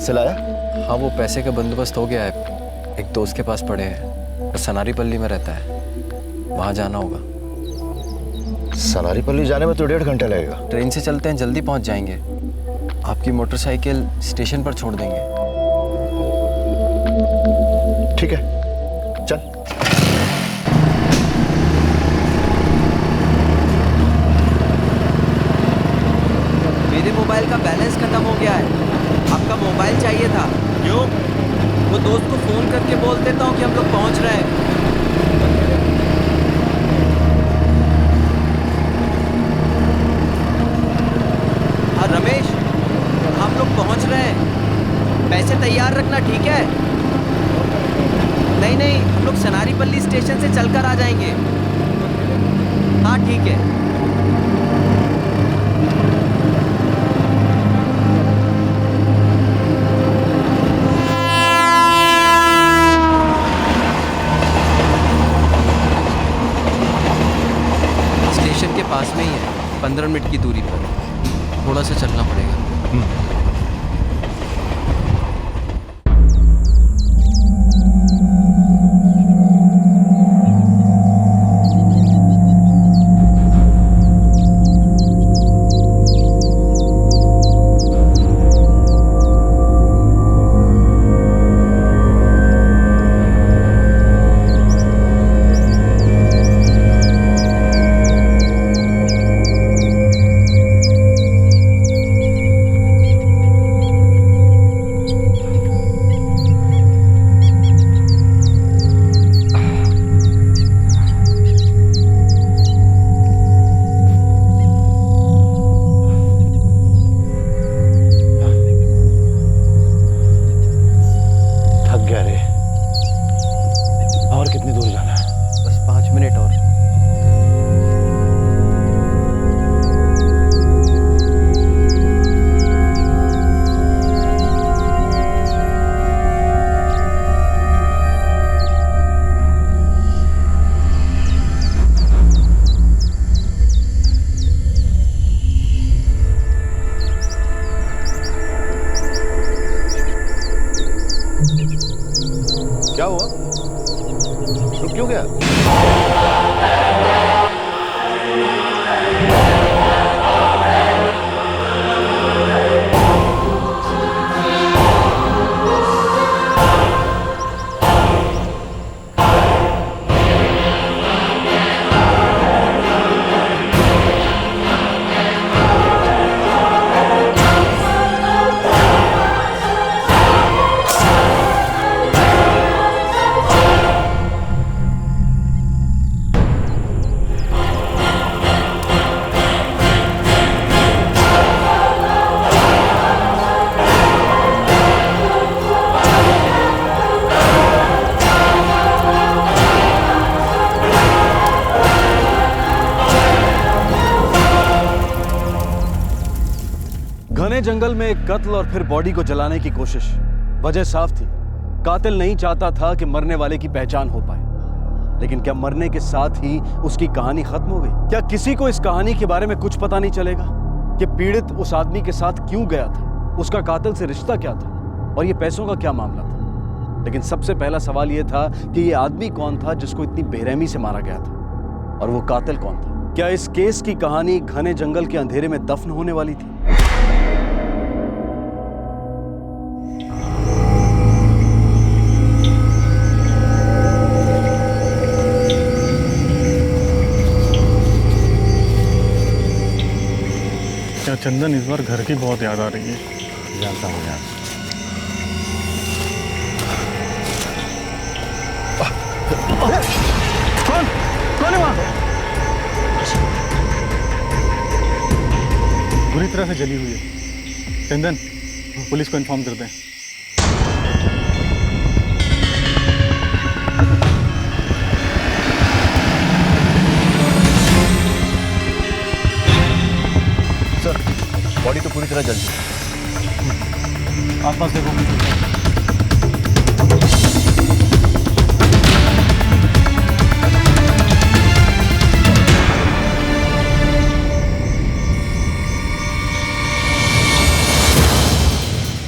से लाया? हाँ, वो पैसे का बंदोबस्त हो गया है। एक दोस्त के पास पड़े हैं, वो सनारीपल्ली में रहता है, वहाँ जाना होगा। सनारीपल्ली जाने में तो 1.5 घंटा लगेगा। ट्रेन से चलते हैं, जल्दी पहुँच जाएंगे। आपकी मोटरसाइकिल स्टेशन पर छोड़ देंगे। ठीक है, चल। मेरे मोबाइल का बैलेंस खत्म हो गया है। आपका मोबाइल चाहिए था। क्यों? वो दोस्त को फोन करके बोल देता हूँ कि हम लोग पहुँच रहे हैं। हाँ रमेश, हम लोग पहुँच रहे हैं। पैसे तैयार रखना, ठीक है? नहीं, हम लोग सनारीपल्ली स्टेशन से चलकर आ जाएंगे। हाँ ठीक है। स्टेशन के पास में ही है, 15 मिनट की दूरी पर। थोड़ा सा चलना पड़ेगा। कितनी दूर जाना है? बस 5 मिनट और। क्या हुआ? रुक क्यों गया? घने जंगल में एक कत्ल और फिर बॉडी को जलाने की कोशिश। वजह साफ थी, कातिल नहीं चाहता था कि मरने वाले की पहचान हो पाए। लेकिन क्या मरने के साथ ही उसकी कहानी खत्म हो गई? क्या किसी को इस कहानी के बारे में कुछ पता नहीं चलेगा कि पीड़ित उस आदमी के साथ क्यों गया था, उसका कातिल से रिश्ता क्या था और ये पैसों का क्या मामला था? लेकिन सबसे पहला सवाल यह था कि ये आदमी कौन था जिसको इतनी बेरहमी से मारा गया था, और वो कातिल कौन था? क्या इस केस की कहानी घने जंगल के अंधेरे में दफन होने वाली थी? क्या चंदन, इस बार घर की बहुत याद आ रही है। जानता हूँ यार। कौन कौन है वहाँ? बुरी तरह से जली हुई है। चंदन, पुलिस को इन्फॉर्म कर दें। सर, बॉडी तो पूरी तरह जल चुकी है। आसपास देखो।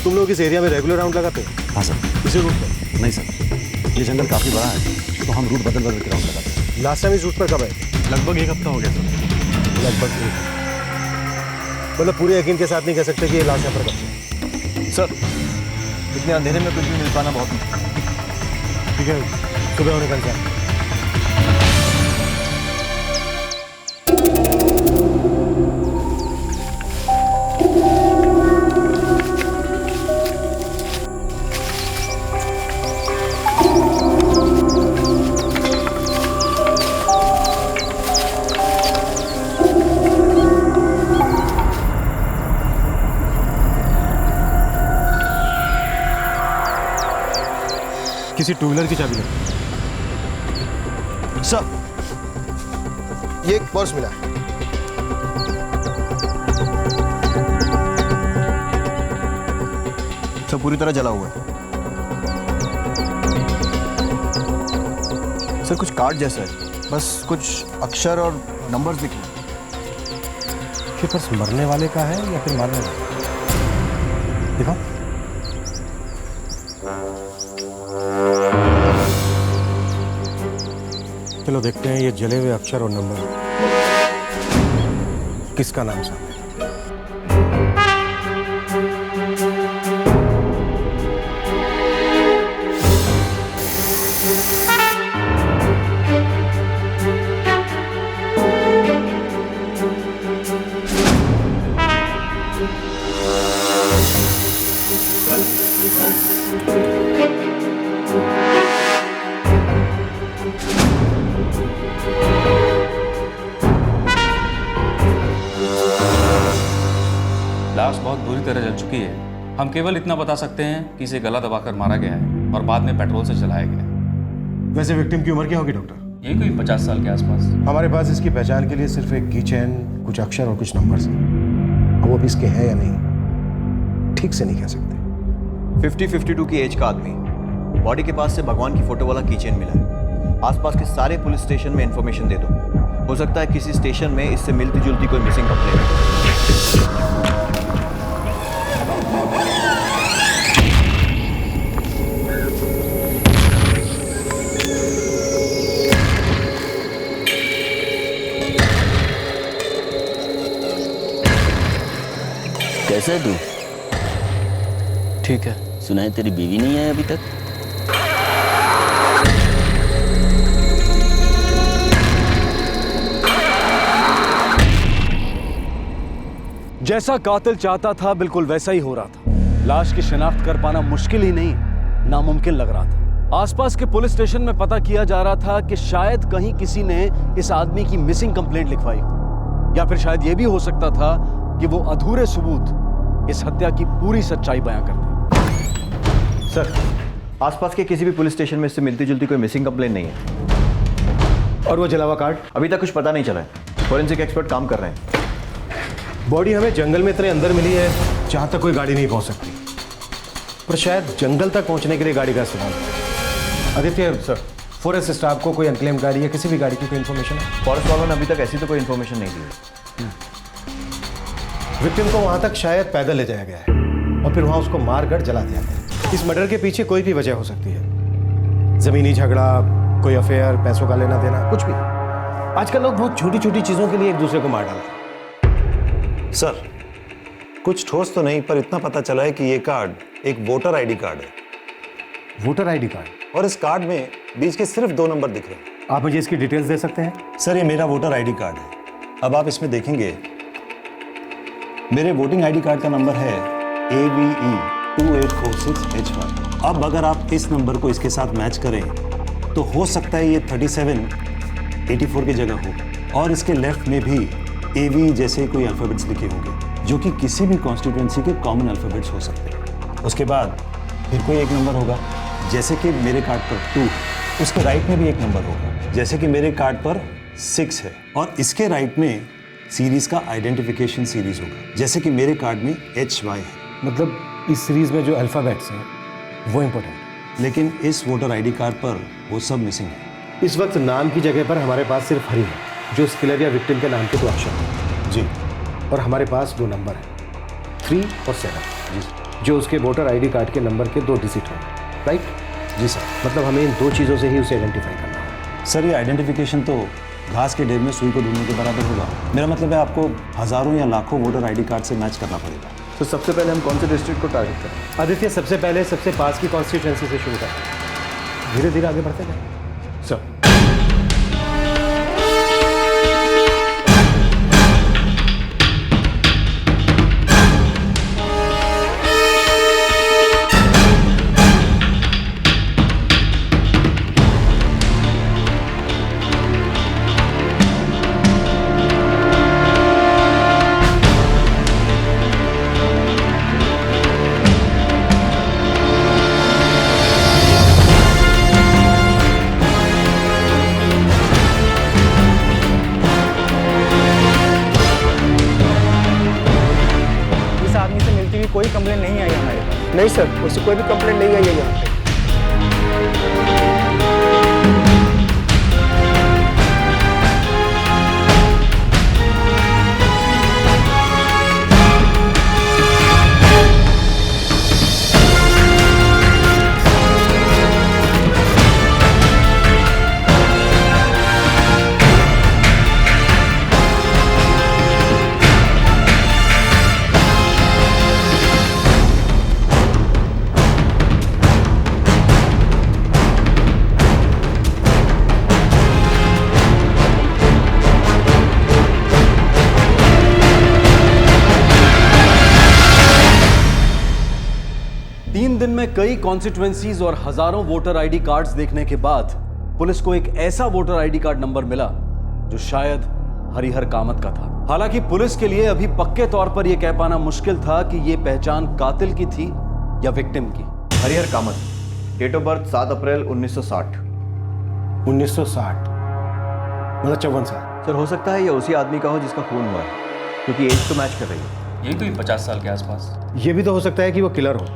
तुम लोग किस एरिया में रेगुलर राउंड लगाते हैं? हाँ सर। इसी रूट पर? नहीं सर, ये जंगल काफ़ी बड़ा है तो हम रूट बदल बदल के राउंड लगाते हैं। लास्ट टाइम इस रूट पर कब आए? लगभग एक हफ्ता हो गया सर। लगभग एक। मतलब पूरे यकीन के साथ नहीं कह सकते कि ये लाश यहाँ पर कब से? सर इतने अंधेरे में कुछ भी मिल पाना बहुत मुश्किल है। ठीक है, सुबह होने का इंतजार। किसी टू व्हीलर की चाबी लगी। सर ये एक पर्स मिला है। सब पूरी तरह जला हुआ है। सर कुछ कार्ड जैसा है, बस कुछ अक्षर और नंबर्स लिखे हैं। ये पर्स मरने वाले का है या फिर मारने वाला? देखो। चलो देखते हैं ये जले हुए अक्षर और नंबर किसका नाम सामने। लाश बहुत बुरी तरह जल चुकी है। हम केवल इतना बता सकते हैं कि इसे गला दबाकर मारा गया है और बाद में पेट्रोल से जलाया गया है। वैसे विक्टिम की उम्र क्या होगी डॉक्टर? ये कोई 50 साल के आसपास। हमारे पास इसकी पहचान के लिए सिर्फ एक की चेन, कुछ अक्षर और कुछ नंबर्स हैं। अब वो भी इसके हैं या नहीं ठीक से नहीं कह सकते। 50-52 की एज का आदमी, बॉडी के पास से भगवान की फोटो वाला कीचेन मिला है। आसपास के सारे पुलिस स्टेशन में इंफॉर्मेशन दे दो, हो सकता है किसी स्टेशन में इससे मिलती जुलती कोई मिसिंग कंप्लेंट हो। कैसा है तू? ठीक है। सुना है तेरी बीवी नहीं है अभी तक? जैसा कातिल चाहता था बिल्कुल वैसा ही हो रहा था। लाश की शिनाख्त कर पाना मुश्किल ही नहीं, नामुमकिन लग रहा था। आसपास के पुलिस स्टेशन में पता किया जा रहा था कि शायद कहीं किसी ने इस आदमी की मिसिंग कंप्लेंट लिखवाई हो, या फिर शायद यह भी हो सकता था कि वो अधूरे सबूत इस हत्या की पूरी सच्चाई बयां कर दें। सर आसपास के किसी भी पुलिस स्टेशन में इससे मिलती जुलती कोई मिसिंग कंप्लेंट नहीं है। और वो जला हुआ कार्ड? अभी तक कुछ पता नहीं चला है। फोरेंसिक एक्सपर्ट काम कर रहे हैं। बॉडी हमें जंगल में इतने अंदर मिली है जहां तक कोई गाड़ी नहीं पहुंच सकती, पर शायद जंगल तक पहुंचने के लिए गाड़ी का इस्तेमाल किया। आदित्य सर, फॉरेस्ट स्टाफ को कोई अनक्लेम गाड़ी या किसी भी गाड़ी की कोई इन्फॉर्मेशन है? फॉरेस्ट वालों ने अभी तक ऐसी तो कोई इन्फॉर्मेशन नहीं दी है। विक्टिम को वहां तक शायद पैदल ले जाया गया है और फिर वहां उसको मारकर जला दिया गया। इस मर्डर के पीछे कोई भी वजह हो सकती है, जमीनी झगड़ा, कोई अफेयर, पैसों का लेना देना, कुछ भी। आजकल लोग बहुत छोटी छोटी चीजों के लिए एक दूसरे को मार डालते हैं। सर कुछ ठोस तो नहीं, पर इतना पता चला है कि ये कार्ड एक वोटर आईडी कार्ड है। Voter ID card? और इस कार्ड में बीच के सिर्फ 2 नंबर दिख रहे हैं। आप मुझे इसकी डिटेल्स दे सकते हैं? सर ये मेरा वोटर आईडी कार्ड है। अब आप इसमें देखेंगे मेरे वोटिंग आईडी कार्ड का नंबर है AVE 2846HY। अब अगर आप इस नंबर को इसके साथ मैच करें तो हो सकता है ये 3784 की जगह हो, और इसके लेफ्ट में भी AVE जैसे कोई अल्फ़ाबेट्स लिखे होंगे जो कि किसी भी कॉन्स्टिट्यूएंसी के कॉमन अल्फ़ाबेट्स हो सकते हैं। उसके बाद फिर कोई एक नंबर होगा, जैसे कि मेरे कार्ड पर 2, उसके राइट में भी एक नंबर होगा, जैसे कि मेरे कार्ड पर 6 है, और इसके राइट में सीरीज का आइडेंटिफिकेशन सीरीज होगा, जैसे कि मेरे कार्ड में HY है। मतलब इस सीरीज में जो अल्फ़ाबेट्स हैं वो इम्पोर्टेंट, लेकिन इस वोटर आईडी कार्ड पर वो सब मिसिंग है। इस वक्त नाम की जगह पर हमारे पास सिर्फ हरी है, जो इस किलर या विक्टिम के नाम के 2 अक्षर हैं। जी। और हमारे पास 2 नंबर हैं, 3 और 7। जो उसके वोटर आईडी कार्ड के नंबर के 2 डिजिट हो, राइट? जी सर। मतलब हमें इन 2 चीज़ों से ही उसे आइडेंटिफाई करना होगा। सर ये आइडेंटिफिकेशन तो घास के ढेर में सुई को ढूंढने के बराबर होगा। मेरा मतलब है आपको हज़ारों या लाखों वोटर आईडी कार्ड से मैच करना पड़ेगा। तो सबसे पहले हम कौन से डिस्ट्रिक्ट को टारगेट करें? आदित्य, सबसे पहले सबसे पास की कॉन्स्टिट्यूएंसी से शुरू करते हैं, धीरे धीरे आगे बढ़ते जाए। सर, इस आदमी से मिलती हुई कोई कंप्लेन नहीं आई हमारे पास। नहीं सर, उससे कोई भी कंप्लेंट नहीं आई है यहाँ पे। दिन में कई कॉन्स्टिट्यूएंसीज और हजारों वोटर आईडी कार्ड्स देखने के बाद पुलिस को एक ऐसा वोटर आईडी कार्ड नंबर मिला जो शायद हरिहर कामत का था। हालांकि पुलिस के लिए अभी पक्के तौर पर यह कह पाना मुश्किल था कि यह पहचान कातिल की थी या विक्टिम की। Harihar Kamath, date of birth 7 April 1960। 1960 मतलब 54 साल। सर, हो सकता है ये उसी आदमी का हो जिसका खून हुआ है, क्योंकि एज तो मैच कर रही है। यही तो 50 साल के आसपास। ये भी तो हो सकता है कि वो किलर हो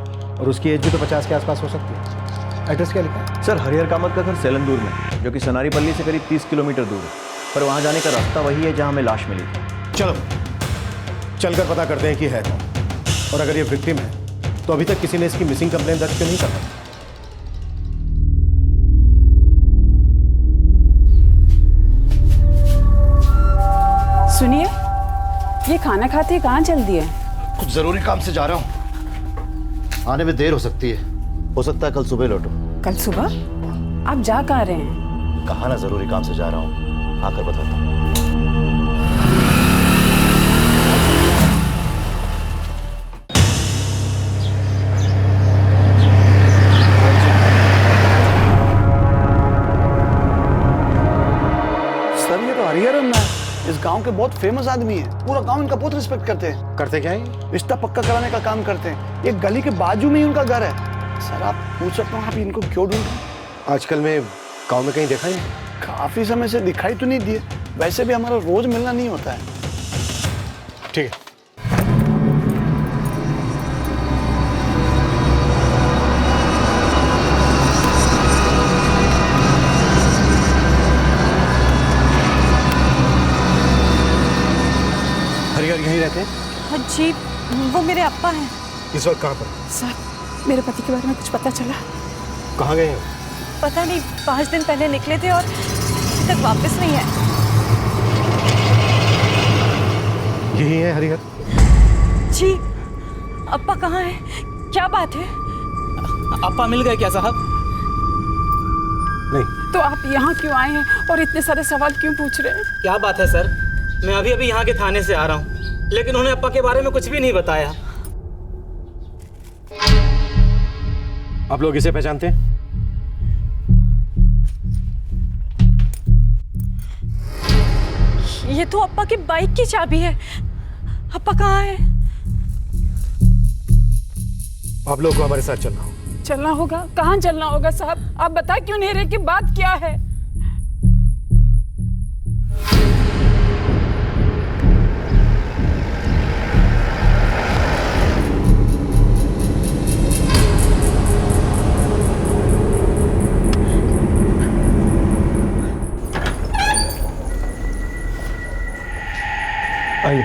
और उसकी एज भी तो 50 के आसपास हो सकती है। एड्रेस क्या लिखा है? सर, हरिहर कामत का घर सेलंदूर में, जो कि सनारीपल्ली से करीब 30 किलोमीटर दूर है, पर वहाँ जाने का रास्ता वही है जहाँ हमें लाश मिली थी। चलो चलकर पता करते हैं कि है कौन, और अगर ये विक्टिम है तो अभी तक किसी ने इसकी मिसिंग कंप्लेंट दर्ज क्यों नहीं करवाई? सुनिए, ये खाना खाते कहाँ चल दिए? कुछ जरूरी काम से जा रहा हूँ, आने में देर हो सकती है। हो सकता है कल सुबह लौटूं। कल सुबह? आप जा कहाँ रहे हैं? कहा ना जरूरी काम से जा रहा हूँ, आकर बताता हूँ। सर ये तो हरिहर अन्ना है, इस गांव के बहुत फेमस आदमी है। पूरा गांव इनका बहुत रिस्पेक्ट करते हैं। करते क्या है? रिश्ता पक्का कराने का काम करते हैं। ये गली के बाजू में ही उनका घर है। सर आप पूछ सकते हो आप इनको क्यों ढूंढ रहे हैं? आजकल में गांव में कहीं देखा नहीं? काफी समय से दिखाई तो नहीं दिए। वैसे भी हमारा रोज मिलना नहीं होता है। ठीक है। हरिहर यहीं रहते हैं? जी, वो मेरे अप्पा हैं। इस वक्त कहाँ पर? सर, मेरे पति के बारे में कुछ पता चला? कहाँ गए हैं? पता नहीं, 5 दिन पहले निकले थे और अभी तक वापस नहीं आए। यही है हरिहर? जी, अप्पा कहाँ है? क्या बात है? अप्पा मिल गए क्या साहब? नहीं। तो आप यहाँ क्यों आए हैं और इतने सारे सवाल क्यों पूछ रहे हैं? क्या बात है सर, मैं अभी अभी यहाँ के थाने से आ रहा हूँ, लेकिन उन्होंने अप्पा के बारे में कुछ भी नहीं बताया। आप लोग इसे पहचानते हैं? ये तो अप्पा की बाइक की चाबी है। अप्पा कहाँ है? आप लोग को हमारे साथ चलना होगा। चलना होगा? कहाँ चलना होगा साहब? आप बता क्यों नहीं रहे कि बात क्या है? आइए।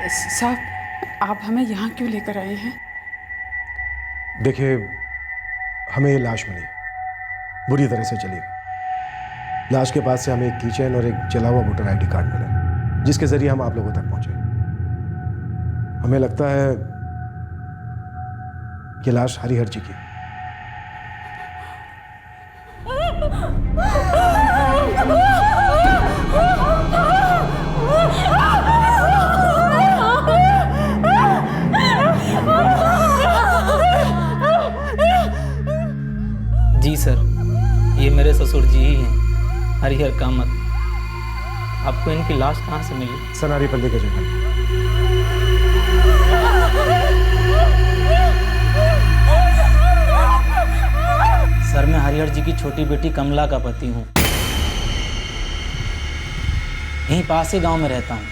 साहब, आप हमें यहाँ क्यों लेकर आए हैं? देखिए, हमें ये लाश मिली बुरी तरह से जली हुई। लाश के पास से हमें एक कीचेन और एक जला हुआ वोटर आईडी कार्ड मिला, जिसके जरिए हम आप लोगों तक पहुंचे। हमें लगता है कि लाश हरिहर जी की। जी सर, ये मेरे ससुर जी ही हैं, हरिहर कामत। आपको इनकी लाश कहाँ से मिली? सनारीपल्ली के जंगल। सर, मैं हरिहर जी की छोटी बेटी कमला का पति हूँ। यहीं पास ही गांव में रहता हूँ।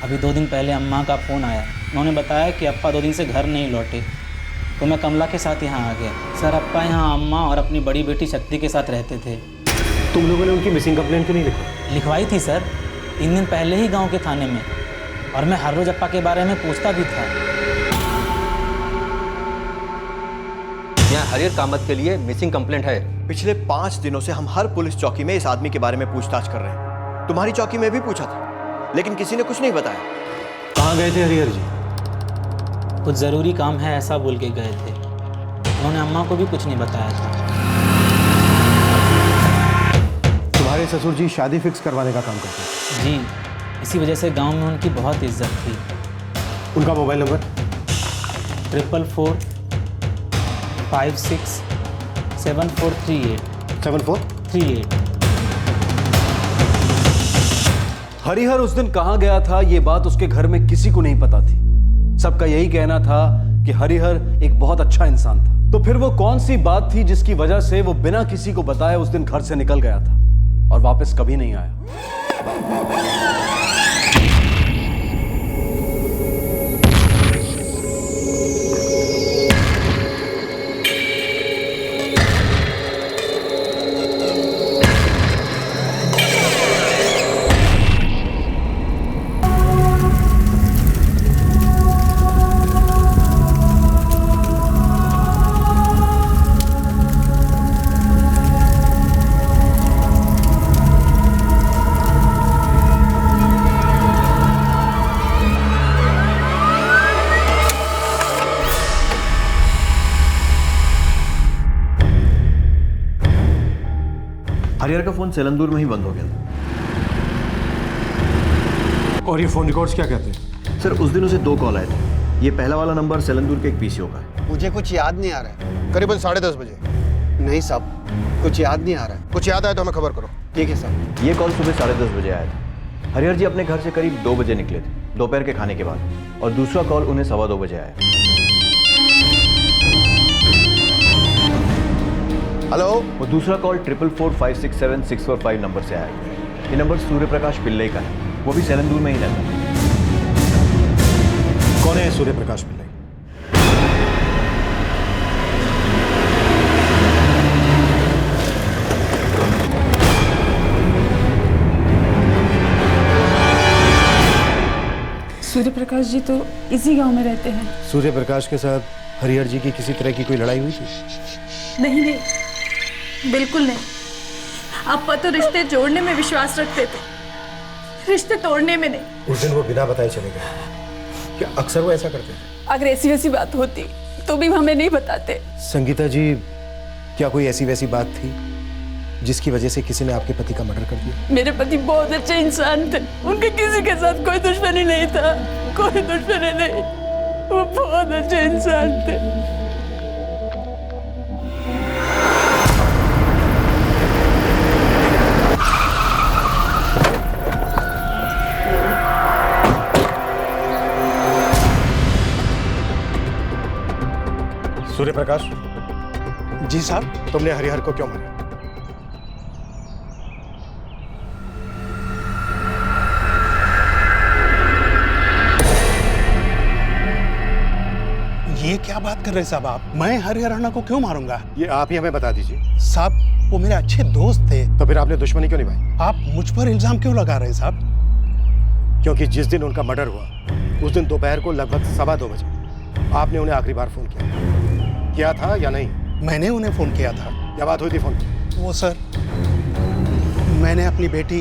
अभी 2 दिन पहले अम्मा का फ़ोन आया। उन्होंने बताया कि अप्पा 2 दिन से घर नहीं लौटे, तो मैं कमला के साथ यहाँ आ गया। सर, अप्पा यहाँ अम्मा और अपनी बड़ी बेटी शक्ति के साथ रहते थे। तुम लोगों ने उनकी मिसिंग कंप्लेंट क्यों नहीं लिखवाई? लिखवाई थी सर, 3 दिन पहले ही गांव के थाने में, और मैं हर रोज अप्पा के बारे में पूछता भी था। यहाँ हरिहर कामत के लिए मिसिंग कंप्लेंट है। पिछले 5 दिनों से हम हर पुलिस चौकी में इस आदमी के बारे में पूछताछ कर रहे हैं। तुम्हारी चौकी में भी पूछा था, लेकिन किसी ने कुछ नहीं बताया। कहाँ गए थे हरिहर जी? कुछ ज़रूरी काम है ऐसा बोल के गए थे। उन्होंने अम्मा को भी कुछ नहीं बताया था। तुम्हारे ससुर जी शादी फिक्स करवाने का काम करते हैं? जी, इसी वजह से गांव में उनकी बहुत इज्जत थी। उनका मोबाइल नंबर? 444 56 7438 7438। हरिहर उस दिन कहाँ गया था, ये बात उसके घर में किसी को नहीं पता थी। सबका यही कहना था कि हरिहर एक बहुत अच्छा इंसान था। तो फिर वो कौन सी बात थी जिसकी वजह से वो बिना किसी को बताए उस दिन घर से निकल गया था और वापस कभी नहीं आया? हरिहर का फोन सेलंदूर में ही बंद हो गया था। और ये फोन रिकॉर्ड्स क्या कहते हैं? सर, उस दिन उसे 2 कॉल आए थे। ये पहला वाला नंबर सेलंदूर के एक पीसीओ का है। मुझे कुछ याद नहीं आ रहा है। करीबन 10:30 बजे। नहीं साहब, कुछ याद नहीं आ रहा है। कुछ याद आए तो हमें खबर करो। ठीक है साहब। ये कॉल सुबह 10:30 बजे आया था। हरिहर जी अपने घर से करीब 2 बजे निकले थे, दोपहर के खाने के बाद, और दूसरा कॉल उन्हें 2:15 बजे आया। हेलो। वो दूसरा कॉल 444567645 नंबर से आया। ये नंबर सूर्य प्रकाश पिल्लई का है, वो भी सेलंदूर में ही रहता है। कौन है सूर्य प्रकाश पिल्लई? सूर्य प्रकाश जी तो इसी गांव में रहते हैं। सूर्य प्रकाश के साथ हरिहर जी की किसी तरह की कोई लड़ाई हुई थी? नहीं नहीं, बिल्कुल नहीं। अप्पा तो रिश्ते जोड़ने में विश्वास रखते थे, रिश्ते तोड़ने में नहीं। उस दिन वो बिना बताए चले गए। क्या अक्सर वो ऐसा करते थे? अगर ऐसी वैसी बात होती तो भी हमें नहीं बताते। संगीता जी, क्या कोई ऐसी वैसी बात थी जिसकी वजह से किसी ने आपके पति का मर्डर कर दिया? मेरे पति बहुत अच्छे इंसान थे, उनके किसी के साथ कोई दुश्मनी नहीं था, कोई दुश्मनी नहीं। वो बहुत अच्छे इंसान थे। सूर्य प्रकाश। जी साहब। तुमने हरिहर को क्यों मारा? ये क्या बात कर रहे हैं साहब आप? मैं हरिहर राणा को क्यों मारूंगा? ये आप ही हमें बता दीजिए। साहब, वो मेरे अच्छे दोस्त थे। तो फिर आपने दुश्मनी क्यों निभाई? आप मुझ पर इल्जाम क्यों लगा रहे हैं साहब? क्योंकि जिस दिन उनका मर्डर हुआ उस दिन दोपहर को लगभग 2:15 बजे आपने उन्हें आखिरी बार फोन किया था या नहीं? मैंने उन्हें फ़ोन किया था। क्या बात हुई थी फोन की? वो सर, मैंने अपनी बेटी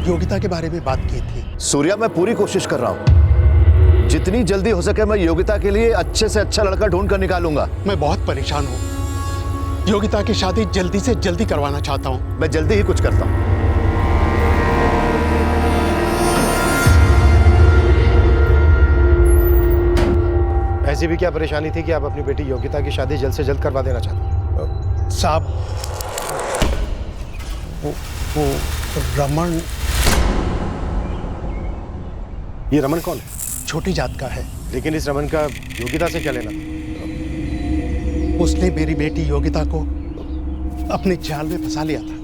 योगिता के बारे में बात की थी। सूर्या, मैं पूरी कोशिश कर रहा हूँ। जितनी जल्दी हो सके मैं योगिता के लिए अच्छे से अच्छा लड़का ढूंढ कर निकालूंगा। मैं बहुत परेशान हूँ। योगिता की शादी जल्दी से जल्दी करवाना चाहता हूँ। मैं जल्दी ही कुछ करता हूँ। ऐसी भी क्या परेशानी थी कि आप अपनी बेटी योगिता की शादी जल्द से जल्द करवा देना चाहते? साहब, वो रमन। ये रमन कौन है? छोटी जात का है। लेकिन इस रमन का योगिता से क्या लेना था? उसने मेरी बेटी योगिता को अपने जाल में फंसा लिया था।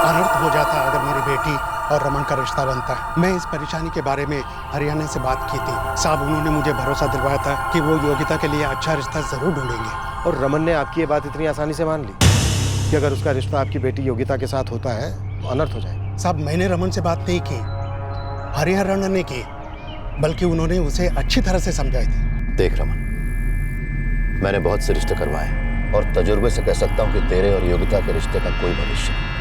अनर्थ हो जाता अगर मेरी बेटी और रमन का रिश्ता बनता। मैं इस परेशानी के बारे में हरियाणा से बात की थी। साहब, उन्होंने मुझे भरोसा दिलवाया था कि वो योगिता के लिए अच्छा रिश्ता जरूर ढूंढेंगे। और रमन ने आपकी ये बात इतनी आसानी से मान ली कि अगर उसका रिश्ता आपकी बेटी योगिता के साथ होता है तो अनर्थ हो जाए? साहब, मैंने रमन से बात नहीं की, हरिहरन ने की, बल्कि उन्होंने उसे अच्छी तरह से समझाई थी। देख रमन, मैंने बहुत से रिश्ते करवाए और तजुर्बे से कह सकता हूँ कि तेरे और योगिता के रिश्ते का कोई भविष्य नहीं,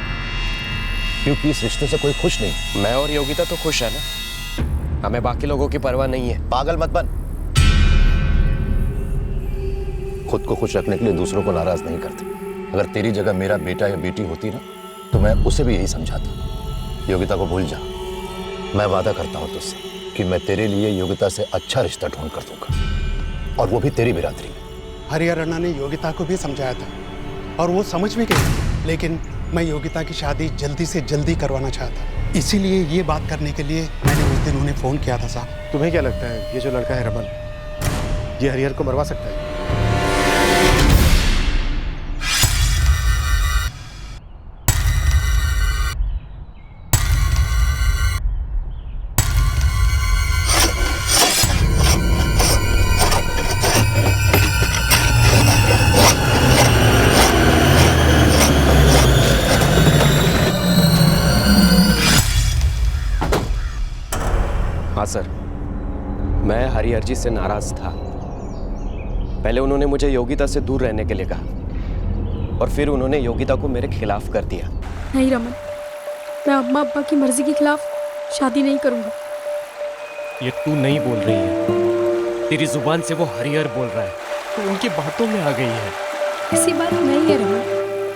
क्योंकि इस रिश्ते से कोई खुश नहीं। मैं और योगिता तो खुश है ना, हमें बाकी लोगों की परवाह नहीं है। पागल मत बन। खुद को खुश रखने के लिए दूसरों को नाराज नहीं करते। अगर तेरी जगह मेरा बेटा या बेटी होती ना तो मैं उसे भी यही समझाता। योगिता को भूल जा। मैं वादा करता हूं तुझसे कि मैं तेरे लिए योगिता से अच्छा रिश्ता ढूंढ कर दूंगा, और वो भी तेरी बिरादरी में। हरिहरन ने योगिता को भी समझाया था और वो समझ भी गई, लेकिन मैं योगिता की शादी जल्दी से जल्दी करवाना चाहता। इसीलिए ये बात करने के लिए मैंने उस दिन उन्हें फ़ोन किया था। साहब, तुम्हें क्या लगता है ये जो लड़का है रमन, ये हरिहर को मरवा सकता है? हाँ सर, मैं हरिहर जी से नाराज था। पहले उन्होंने मुझे योगिता से दूर रहने के लिए कहा और फिर उन्होंने योगिता को मेरे खिलाफ कर दिया। नहीं रमन, मैं अम्मा अब्बा की मर्जी के खिलाफ शादी नहीं करूंगा। ये तू नहीं बोल रही है, तेरी जुबान से वो हरिहर बोल रहा है, तो उनकी बातों में आ गई है। ऐसी बात नहीं है रमन,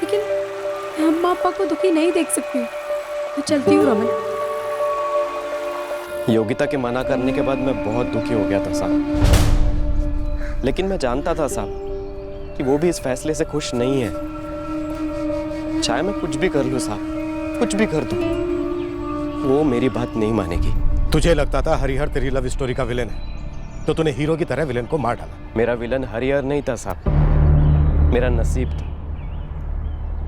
लेकिन मैं अम्मा अब्बा को दुखी नहीं देख सकती हूँ। मैं चलती हूँ रमन। योगिता के मना करने के बाद मैं बहुत दुखी हो गया था साहब, लेकिन मैं जानता था साहब कि वो भी इस फैसले से खुश नहीं है। चाहे मैं कुछ भी कर लूँ साहब, कुछ भी कर दूँ, वो मेरी बात नहीं मानेगी। तुझे लगता था हरिहर तेरी लव स्टोरी का विलेन है, तो तूने हीरो की तरह विलेन को मार डाला। मेरा विलन हरिहर नहीं था साहब, मेरा नसीब था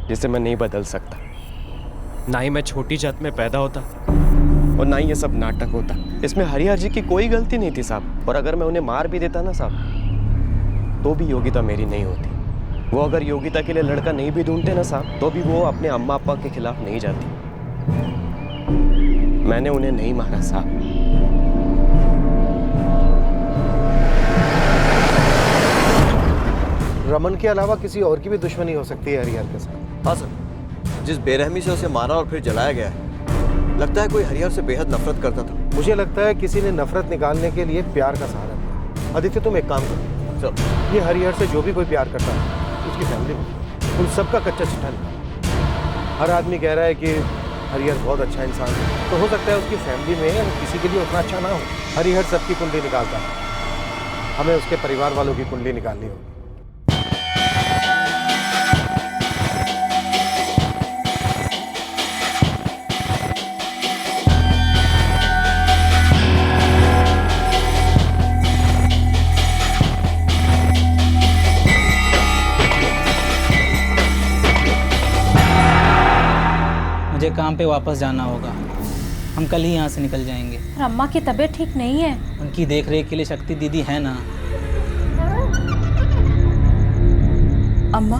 जिसे मैं नहीं बदल सकता। ना ही मैं छोटी जात में पैदा होता और ना ही ये सब नाटक होता। इसमें हरिहर जी की कोई गलती नहीं थी साहब, और अगर मैं उन्हें मार भी देता ना साहब तो भी योगिता मेरी नहीं होती। वो अगर योगिता के लिए लड़का नहीं भी ढूंढते ना साहब तो भी वो अपने अम्मा अब्बा के खिलाफ नहीं जाती। मैंने उन्हें नहीं मारा साहब। रमन के अलावा किसी और की भी दुश्मनी हो सकती है हरिहर के साथ? हाँ सर, जिस बेरहमी से उसे मारा और फिर जलाया गया है, लगता है कोई हरिहर से बेहद नफरत करता था। मुझे लगता है किसी ने नफरत निकालने के लिए प्यार का सहारा लिया। आदित्य, तुम एक काम करो, ये हरिहर से जो भी कोई प्यार करता है उसकी फैमिली में उन सबका कच्चा चिट्ठा निकालो। हर आदमी कह रहा है कि हरिहर बहुत अच्छा इंसान है, तो हो सकता है उसकी फैमिली में किसी के लिए उतना अच्छा ना हो। हरिहर सबकी कुंडली निकालता है, हमें उसके परिवार वालों की कुंडली निकालनी होगी। मुझे काम पे वापस जाना होगा। हम कल ही यहाँ से निकल जाएंगे। अम्मा की तबीयत ठीक नहीं है। उनकी देखरेख के लिए शक्ति दीदी है ना। अम्मा,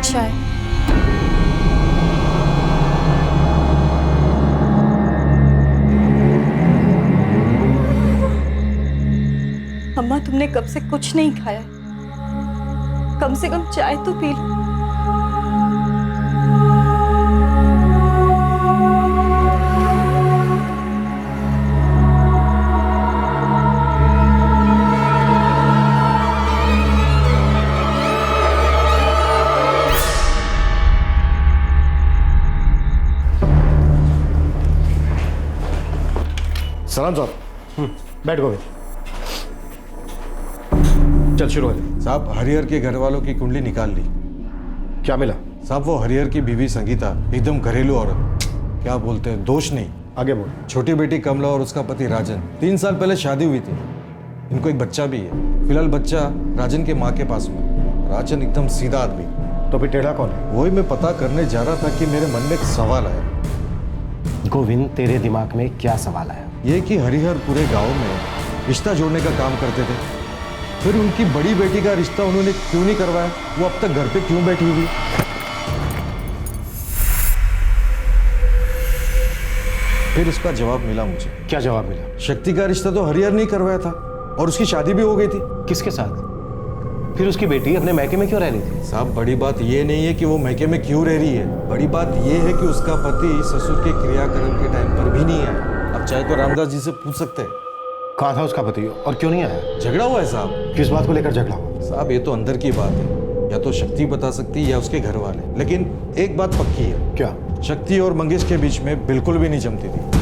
चाय। तुमने कब से कुछ नहीं खाया, कम से कम चाय तो पी लो। सलाम साहब। बैठ गोविंद, चल शुरू हो जाए। साहब हरिहर के घर वालों की कुंडली निकाल ली। क्या मिला? साहब वो हरिहर की बीवी संगीता एकदम घरेलू औरत, क्या बोलते हैं, दोष नहीं। आगे बोल। छोटी बेटी कमला और उसका पति राजन, 3 साल पहले शादी हुई थी। इनको एक बच्चा भी है। फिलहाल बच्चा राजन के माँ के पास में। राजन एकदम सीधा आदमी। तो फिर टेढ़ा कौन है? वही मैं पता करने जा रहा था कि मेरे मन में एक सवाल आया। गोविंद, तेरे दिमाग में क्या सवाल आया? ये कि हरिहर पूरे गांव में रिश्ता जोड़ने का काम करते थे, फिर उनकी बड़ी बेटी का रिश्ता उन्होंने क्यों नहीं करवाया? वो अब तक घर पे क्यों बैठी हुई? फिर इसका जवाब मिला मुझे। क्या जवाब मिला? शक्ति का रिश्ता तो हरिहर नहीं करवाया था और उसकी शादी भी हो गई थी। किसके साथ? फिर उसकी बेटी अपने मैके में क्यों रह रही थी? साहब बड़ी बात ये नहीं है कि वो मैके में क्यों रह रही है, बड़ी बात ये है कि उसका पति ससुर के क्रियाक्रम के टाइम पर भी नहीं आया। अब चाहे तो रामदास जी से पूछ सकते हैं। कहाँ था उसका पति और क्यों नहीं आया? झगड़ा हुआ है साहब। किस बात को लेकर झगड़ा हुआ? साहब ये तो अंदर की बात है, या तो शक्ति बता सकती है या उसके घर वाले। लेकिन एक बात पक्की है। क्या? शक्ति और मंगेश के बीच में बिल्कुल भी नहीं जमती थी।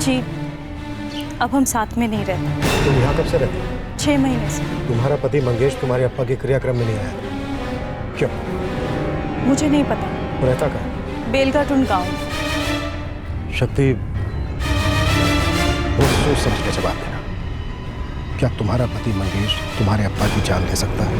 जी, अब हम साथ में नहीं रहते। तुम यहाँ कब से रहते हो? 6 महीने से। तुम्हारा पति मंगेश तुम्हारे अप्पा के क्रियाक्रम में नहीं आया, क्यों? मुझे नहीं पता। रहता कहाँ? बेलघाटुन गाँव। शक्ति, वो सोच समझ के जवाब देना। क्या तुम्हारा पति मंगेश तुम्हारे अप्पा की जान ले सकता है?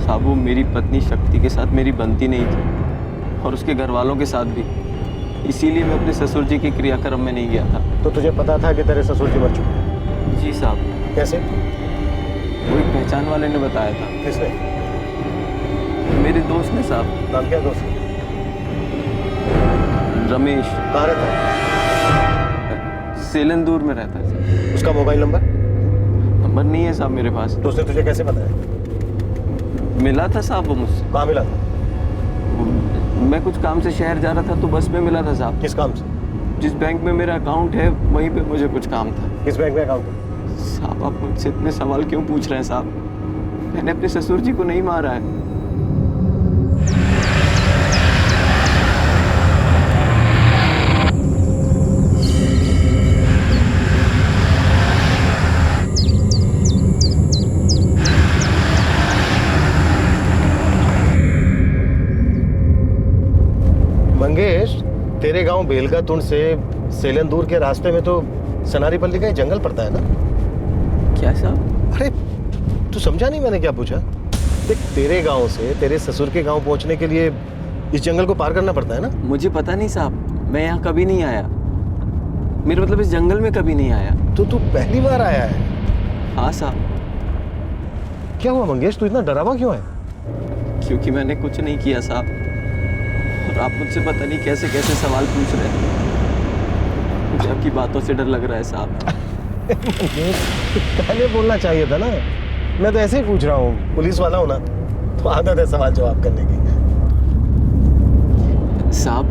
साहब वो मेरी पत्नी शक्ति के साथ मेरी बनती नहीं थी और उसके घर वालों के साथ भी, इसीलिए मैं अपने ससुर जी के क्रियाक्रम में नहीं गया था। तो तुझे पता था कि तेरे ससुर जी मर चुके? जी साहब। कैसे? वो एक पहचान वाले ने बताया था। किसने? मेरे दोस्त ने साहब। नाम क्या दोस्त? रमेश। कहाँ रहता है? सेलंदूर में रहता है। उसका मोबाइल नंबर? नंबर नहीं है साहब मेरे पास। तो उसने तुझे कैसे बताया? मिला था साहब वो मुझसे। कहाँ मिला था? मैं कुछ काम से शहर जा रहा था तो बस में मिला था साहब। किस काम से? जिस बैंक में मेरा अकाउंट है वहीं पे मुझे कुछ काम था। किस बैंक में अकाउंट है? साहब आप मुझसे इतने सवाल क्यों पूछ रहे हैं साहब? मैंने अपने ससुर जी को नहीं मारा है। मंगेश, तेरे गांव बेलगातुंड से सेलंदूर के रास्ते में तो सनारीपल्ली का जंगल पड़ता है ना? क्या साहब? अरे तू समझा नहीं मैंने क्या पूछा? देख, तेरे गांव से तेरे ससुर के गांव पहुंचने के लिए इस जंगल को पार करना पड़ता है ना? मुझे पता नहीं साहब, मैं यहाँ कभी नहीं आया। मेरा मतलब इस जंगल में कभी नहीं आया। तो तू पहली बार आया है? हाँ साहब। क्या हुआ मंगेश, तू इतना डरावा क्यों है? क्योंकि मैंने कुछ नहीं किया साहब, और आप मुझसे पता नहीं कैसे कैसे सवाल पूछ रहे हैं। मुझे आपकी बातों से डर लग रहा है साहब। पहले बोलना चाहिए था ना। मैं तो ऐसे ही पूछ रहा हूँ, पुलिस वाला हूँ ना, तो आदत है सवाल जवाब करने की। साहब,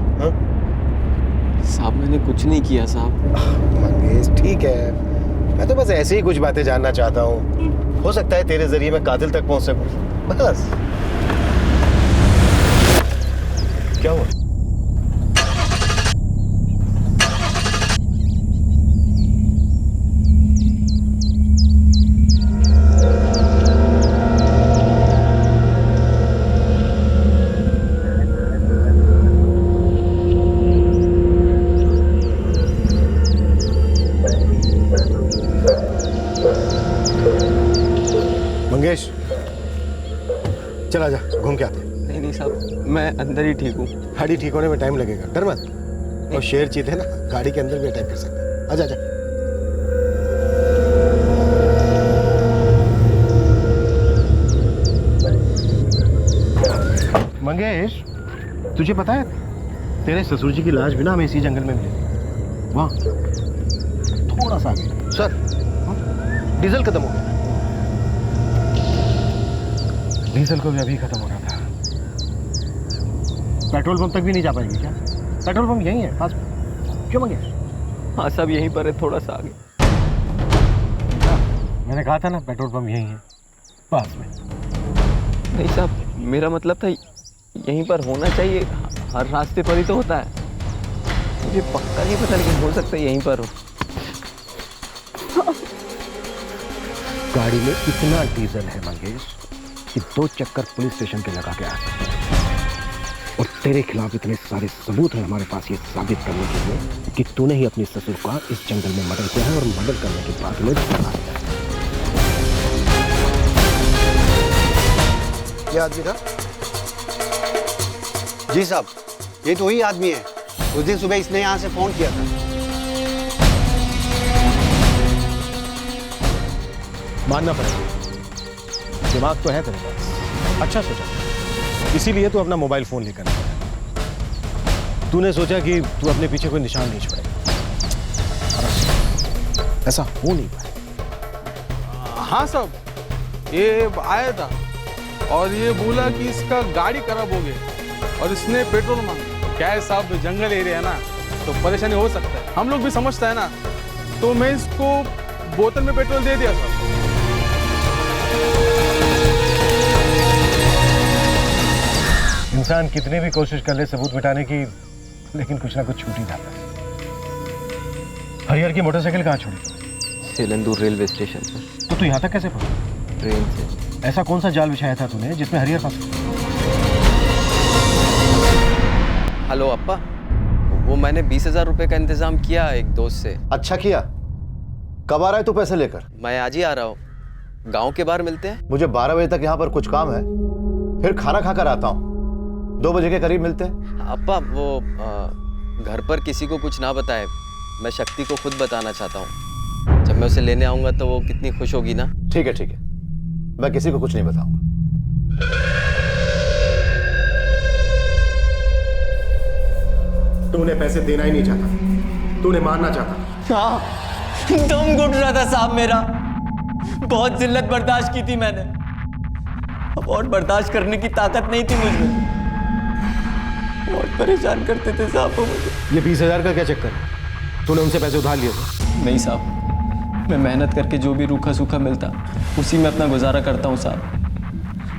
साहब मैंने कुछ नहीं किया साहब। मंगेश ठीक है, मैं तो बस ऐसे ही कुछ बातें जानना चाहता हूँ। हो सकता है तेरे जरिए मैं कातिल तक पहुँच सकूँ, बस। क्या हुआ? मंगेश, चला जा, घूम के आते हैं। नहीं साहब, मैं अंदर ही ठीक हूँ। गाड़ी ठीक होने में टाइम लगेगा, डर मत। और शेर चीते ना गाड़ी के अंदर भी अटैक कर सकते हैं। आजा जा। मंगेश, तुझे पता है तेरे ससुर जी की लाश भी ना हमें इसी जंगल में मिली। वहाँ थोड़ा सा आगे। सर, डीजल खत्म हो गया। डीजल को भी अभी खत्म हो रहा था। पेट्रोल पंप तक भी नहीं जा पाएगी क्या? पेट्रोल पंप यहीं है पास में। क्यों मंगेश? हाँ साहब, यहीं पर है, थोड़ा सा आगे। मैंने कहा था ना पेट्रोल पंप यहीं है पास में। नहीं साहब, मेरा मतलब था यहीं पर होना चाहिए, हर रास्ते पर ही तो होता है। मुझे पक्का नहीं पता, लेकिन हो सकता है यहीं पर हो। गाड़ी में इतना डीजल है मंगेश कि 2 चक्कर पुलिस स्टेशन के लगा के आ सकते हैं। और तेरे खिलाफ इतने सारे सबूत हैं हमारे पास ये साबित करने के लिए कि तूने ही अपने ससुर का इस जंगल में मर्डर किया है और मर्डर करने के बाद में जला दिया है। ये आदमी था? जी साहब, ये तो वही आदमी है। उस दिन सुबह इसने यहाँ से फोन किया था। मानना पड़ेगा, दिमाग तो है तेरे पास, अच्छा सोचा। इसीलिए तू अपना मोबाइल फोन लेकर आया। तूने सोचा कि तू अपने पीछे कोई निशान नहीं छोड़ेगा। ऐसा हो नहीं पाया। हाँ साहब, ये आया था और ये बोला कि इसका गाड़ी खराब हो गई और इसने पेट्रोल मांगा। क्या है साहब, जंगल एरिया है ना, तो परेशानी हो सकता है, हम लोग भी समझता है ना। तो मैं इसको बोतल में पेट्रोल दे दिया साहब। इंसान कितनी भी कोशिश कर ले सबूत मिटाने की, लेकिन कुछ ना कुछ छूट ही जाता है। हरिहर की मोटरसाइकिल कहाँ छोड़ी तूने? सेलंदूर रेलवे स्टेशन पर। तो तू यहाँ तक कैसे पहुंचा? ट्रेन से। ऐसा कौन सा जाल बिछाया था तूने जिसमें हरिहर फंस गया? हेलो अप्पा, वो मैंने 20,000 रुपए का इंतजाम किया एक दोस्त से। अच्छा किया। कब आ रहा है तू पैसे लेकर? मैं आज ही आ रहा हूँ, गांव के बाहर मिलते हैं। मुझे 12 बजे तक यहाँ पर कुछ काम है, फिर खाना खाकर आता हूँ। 2 बजे के करीब मिलते हैं। अप्पा, वो घर पर किसी को कुछ ना बताए, मैं शक्ति को खुद बताना चाहता हूँ। जब मैं उसे लेने आऊंगा तो वो कितनी खुश होगी ना। ठीक है, ठीक है, मैं किसी को कुछ नहीं बताऊंगा। तूने पैसे देना ही नहीं चाहता, तूने मारना चाहता। हाँ, दम घुट रहा था साहब मेरा। बहुत जिल्लत बर्दाश्त की थी मैंने, अब और बर्दाश्त करने की ताकत नहीं थी मुझमें। बहुत परेशान करते थे साहब वो मुझे। ये 20,000 का क्या चक्कर है? तूने उनसे पैसे उधार लिए थे? नहीं साहब, मैं मेहनत करके जो भी रूखा सूखा मिलता उसी में अपना गुजारा करता हूँ साहब।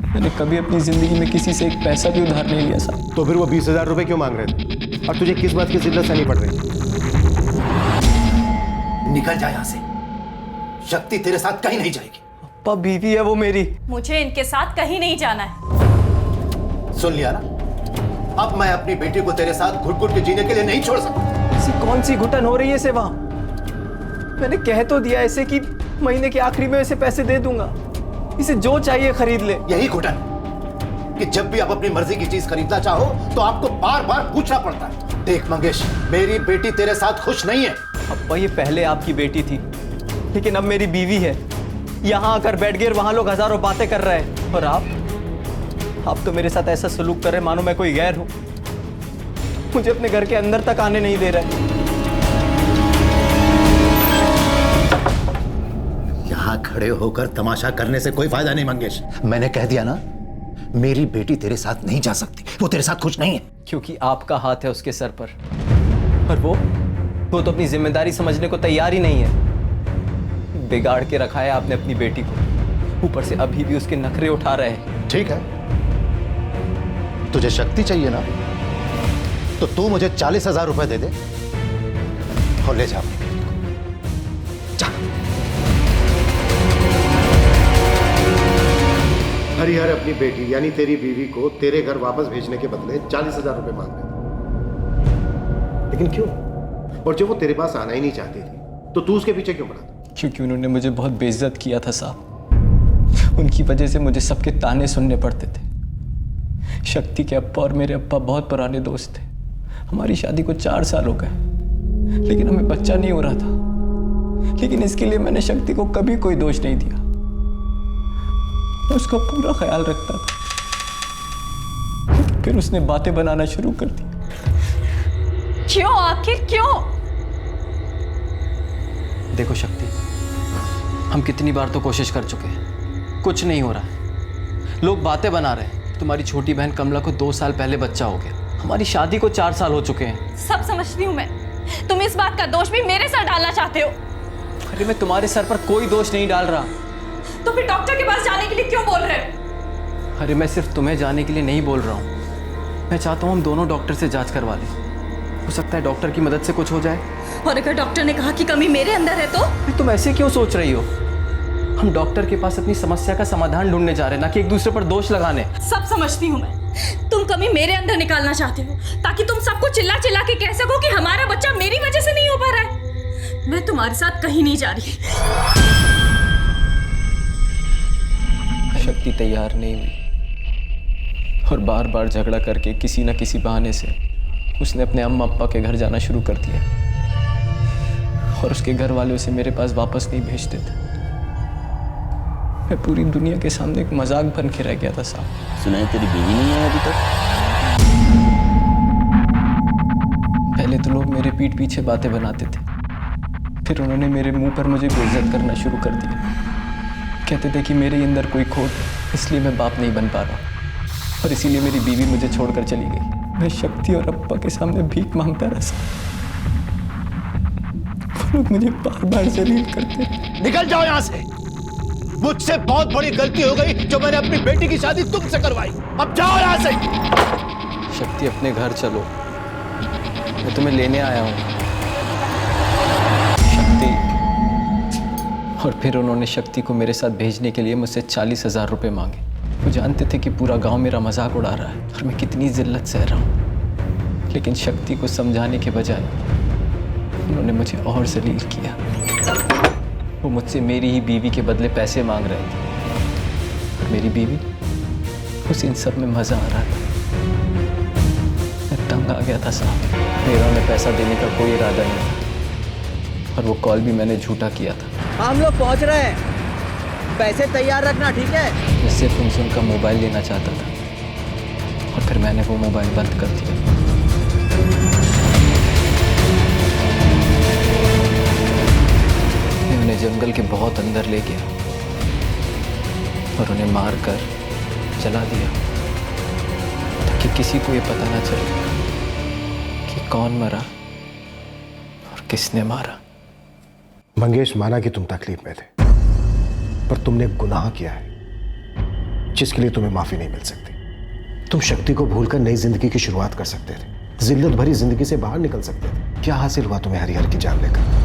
मैंने कभी अपनी जिंदगी में किसी से एक पैसा भी उधार नहीं लिया साहब। तो फिर वो 20,000 रुपए क्यों मांग रहे थे? और तुझे किस बात की जिल्लत सहनी पड़ रही है? निकल जा यहाँ से, शक्ति तेरे साथ कहीं नहीं जाएगी। अप्पा, बीवी है वो मेरी। मुझे इनके साथ कहीं नहीं जाना है। सुन लिया ना, अब मैं अपनी बेटी को तेरे साथ घुट घुट के जीने के लिए नहीं छोड़ सकता। ऐसी कौन सी घुटन हो रही है सेवा? मैंने कह तो दिया ऐसे कि महीने के आखिरी में इसे पैसे दे दूंगा, इसे जो चाहिए खरीद ले। यही घुटन कि जब भी आप अपनी मर्जी की चीज खरीदना चाहो तो आपको बार बार पूछना पड़ता है। देख मंगेश, मेरी बेटी तेरे साथ खुश नहीं है। अब्बा, ये पहले आपकी बेटी थी, लेकिन अब मेरी बीवी है। यहाँ आकर बैठ गए, वहां लोग हजारों बातें कर रहे हैं, और आप तो मेरे साथ ऐसा सलूक कर रहे मानो मैं कोई गैर हूं। मुझे अपने घर के अंदर तक आने नहीं दे रहे। यहाँ खड़े होकर तमाशा करने से कोई फायदा नहीं मंगेश। मैंने कह दिया ना, मेरी बेटी तेरे साथ नहीं जा सकती, वो तेरे साथ खुश नहीं है। क्योंकि आपका हाथ है उसके सर पर, और वो तो अपनी जिम्मेदारी समझने को तैयार ही नहीं है। बिगाड़ के रखा है आपने अपनी बेटी को, ऊपर से अभी भी उसके नखरे उठा रहे हैं। ठीक है, तुझे शक्ति चाहिए ना, तो तू मुझे 40,000 रुपए दे दे और ले जा। हरिहर अपनी बेटी यानी तेरी बीवी को तेरे घर वापस भेजने के बदले 40,000 रुपए मांग रहे थे। लेकिन क्यों? और जब वो तेरे पास आना ही नहीं चाहती थी तो तू उसके पीछे क्यों पड़ा था? क्योंकि उन्होंने मुझे बहुत बेइज्जत किया था साहब। उनकी वजह से मुझे सबके ताने सुनने पड़ते थे। शक्ति के अप्पा और मेरे अप्पा बहुत पुराने दोस्त थे। हमारी शादी को 4 साल हो गए, लेकिन हमें बच्चा नहीं हो रहा था। लेकिन इसके लिए मैंने शक्ति को कभी कोई दोष नहीं दिया। मैं उसका पूरा ख्याल रखता था। फिर उसने बातें बनाना शुरू कर दी। क्यों? आखिर क्यों? देखो शक्ति, हम कितनी बार तो कोशिश कर चुके हैं, कुछ नहीं हो रहा है। लोग बातें बना रहे हैं। तुम्हारी छोटी बहन कमला को 2 साल पहले बच्चा हो गया। हमारी शादी को 4 साल हो चुके हैं। सब समझती हूँ मैं। तुम इस बात का दोष भी मेरे सर डालना चाहते हो। अरे मैं तुम्हारे सर पर कोई दोष नहीं डाल रहा। तो फिर डॉक्टर के पास जाने के लिए क्यों बोल रहे हो? अरे मैं सिर्फ तुम्हें जाने के लिए नहीं बोल रहा हूँ। मैं चाहता हूँ हम दोनों डॉक्टर से जांच करवा लें। हो सकता है डॉक्टर की मदद से कुछ हो जाए। और अगर डॉक्टर ने कहा कि कमी मेरे अंदर है तो? तुम ऐसे क्यों सोच रही हो? हम डॉक्टर के पास अपनी समस्या का समाधान ढूंढने जा रहे हैं, ना कि एक दूसरे पर दोष लगाने। सब समझती हूँ मैं। तुम कमी मेरे अंदर निकालना चाहते हो ताकि तुम सबको चिल्ला चिल्ला के कह सको कि हमारा बच्चा मेरी वजह से नहीं हो पा रहा है। मैं तुम्हारे साथ कहीं नहीं जा रही। शक्ति तैयार नहीं हुई और बार बार झगड़ा करके किसी न किसी बहाने से उसने अपने अम्मा अप्पा के घर जाना शुरू कर दिया। और उसके घर वाले उसे मेरे पास वापस नहीं भेजते थे। मैं पूरी दुनिया के सामने एक मजाक बन के रह गया था साहब। सुना है तेरी बीवी नहीं है अभी तक? पहले तो लोग मेरे पीठ पीछे बातें बनाते थे, फिर उन्होंने मेरे मुंह पर मुझे बेइज्जत करना शुरू कर दिया। कहते थे कि मेरे अंदर कोई खोट है, इसलिए मैं बाप नहीं बन पा रहा और इसीलिए मेरी बीवी मुझे छोड़कर चली गई। मैं शक्ति और अप्पा के सामने भीख मांगता रहा। वो लोग मुझे बार बार जलील करते। निकल जाओ यहाँ से। मुझसे बहुत बड़ी गलती हो गई जो मैंने अपनी बेटी की शादी तुमसे करवाई। अब जाओ यहाँ से। शक्ति अपने घर चलो, मैं तुम्हें लेने आया हूँ। शक्ति। और फिर उन्होंने शक्ति को मेरे साथ भेजने के लिए मुझसे 40,000 रुपये मांगे। वो जानते थे कि पूरा गांव मेरा मजाक उड़ा रहा है और मैं कितनी जिल्लत सह रहा हूँ। लेकिन शक्ति को समझाने के बजाय उन्होंने मुझे और जलील किया। वो मुझसे मेरी ही बीवी के बदले पैसे मांग रहे थे और मेरी बीवी, उसे इन सब में मजा आ रहा था। मैं तंग आ गया था साहब। मेरा उन्हें पैसा देने का कोई इरादा नहीं था और वो कॉल भी मैंने झूठा किया था। हम लोग पहुंच रहे हैं, पैसे तैयार रखना, ठीक है? मैं सिर्फ उनसे उनका मोबाइल लेना चाहता था और फिर मैंने वो मोबाइल बंद कर दिया। मैं उन्हें जंगल के बहुत अंदर ले गया और उन्हें मार कर जला दिया ताकि किसी को ये पता ना चले कि कौन मरा और किसने मारा। मंगेश माना कि तुम तकलीफ में थे, पर तुमने गुनाह किया है जिसके लिए तुम्हें माफी नहीं मिल सकती। तुम शक्ति को भूलकर नई जिंदगी की शुरुआत कर सकते थे, जिल्लत भरी जिंदगी से बाहर निकल सकते थे। क्या हासिल हुआ तुम्हें हरिहर की जान लेकर?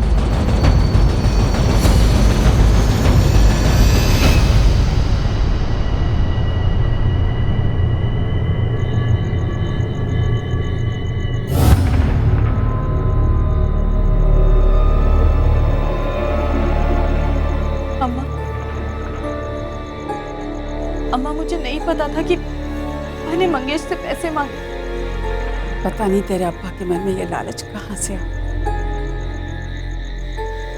अम्मा, मुझे नहीं पता था कि मैंने मंगेश से पैसे मांगे। पता नहीं तेरे अब्बा के मन में ये लालच कहाँ से आ।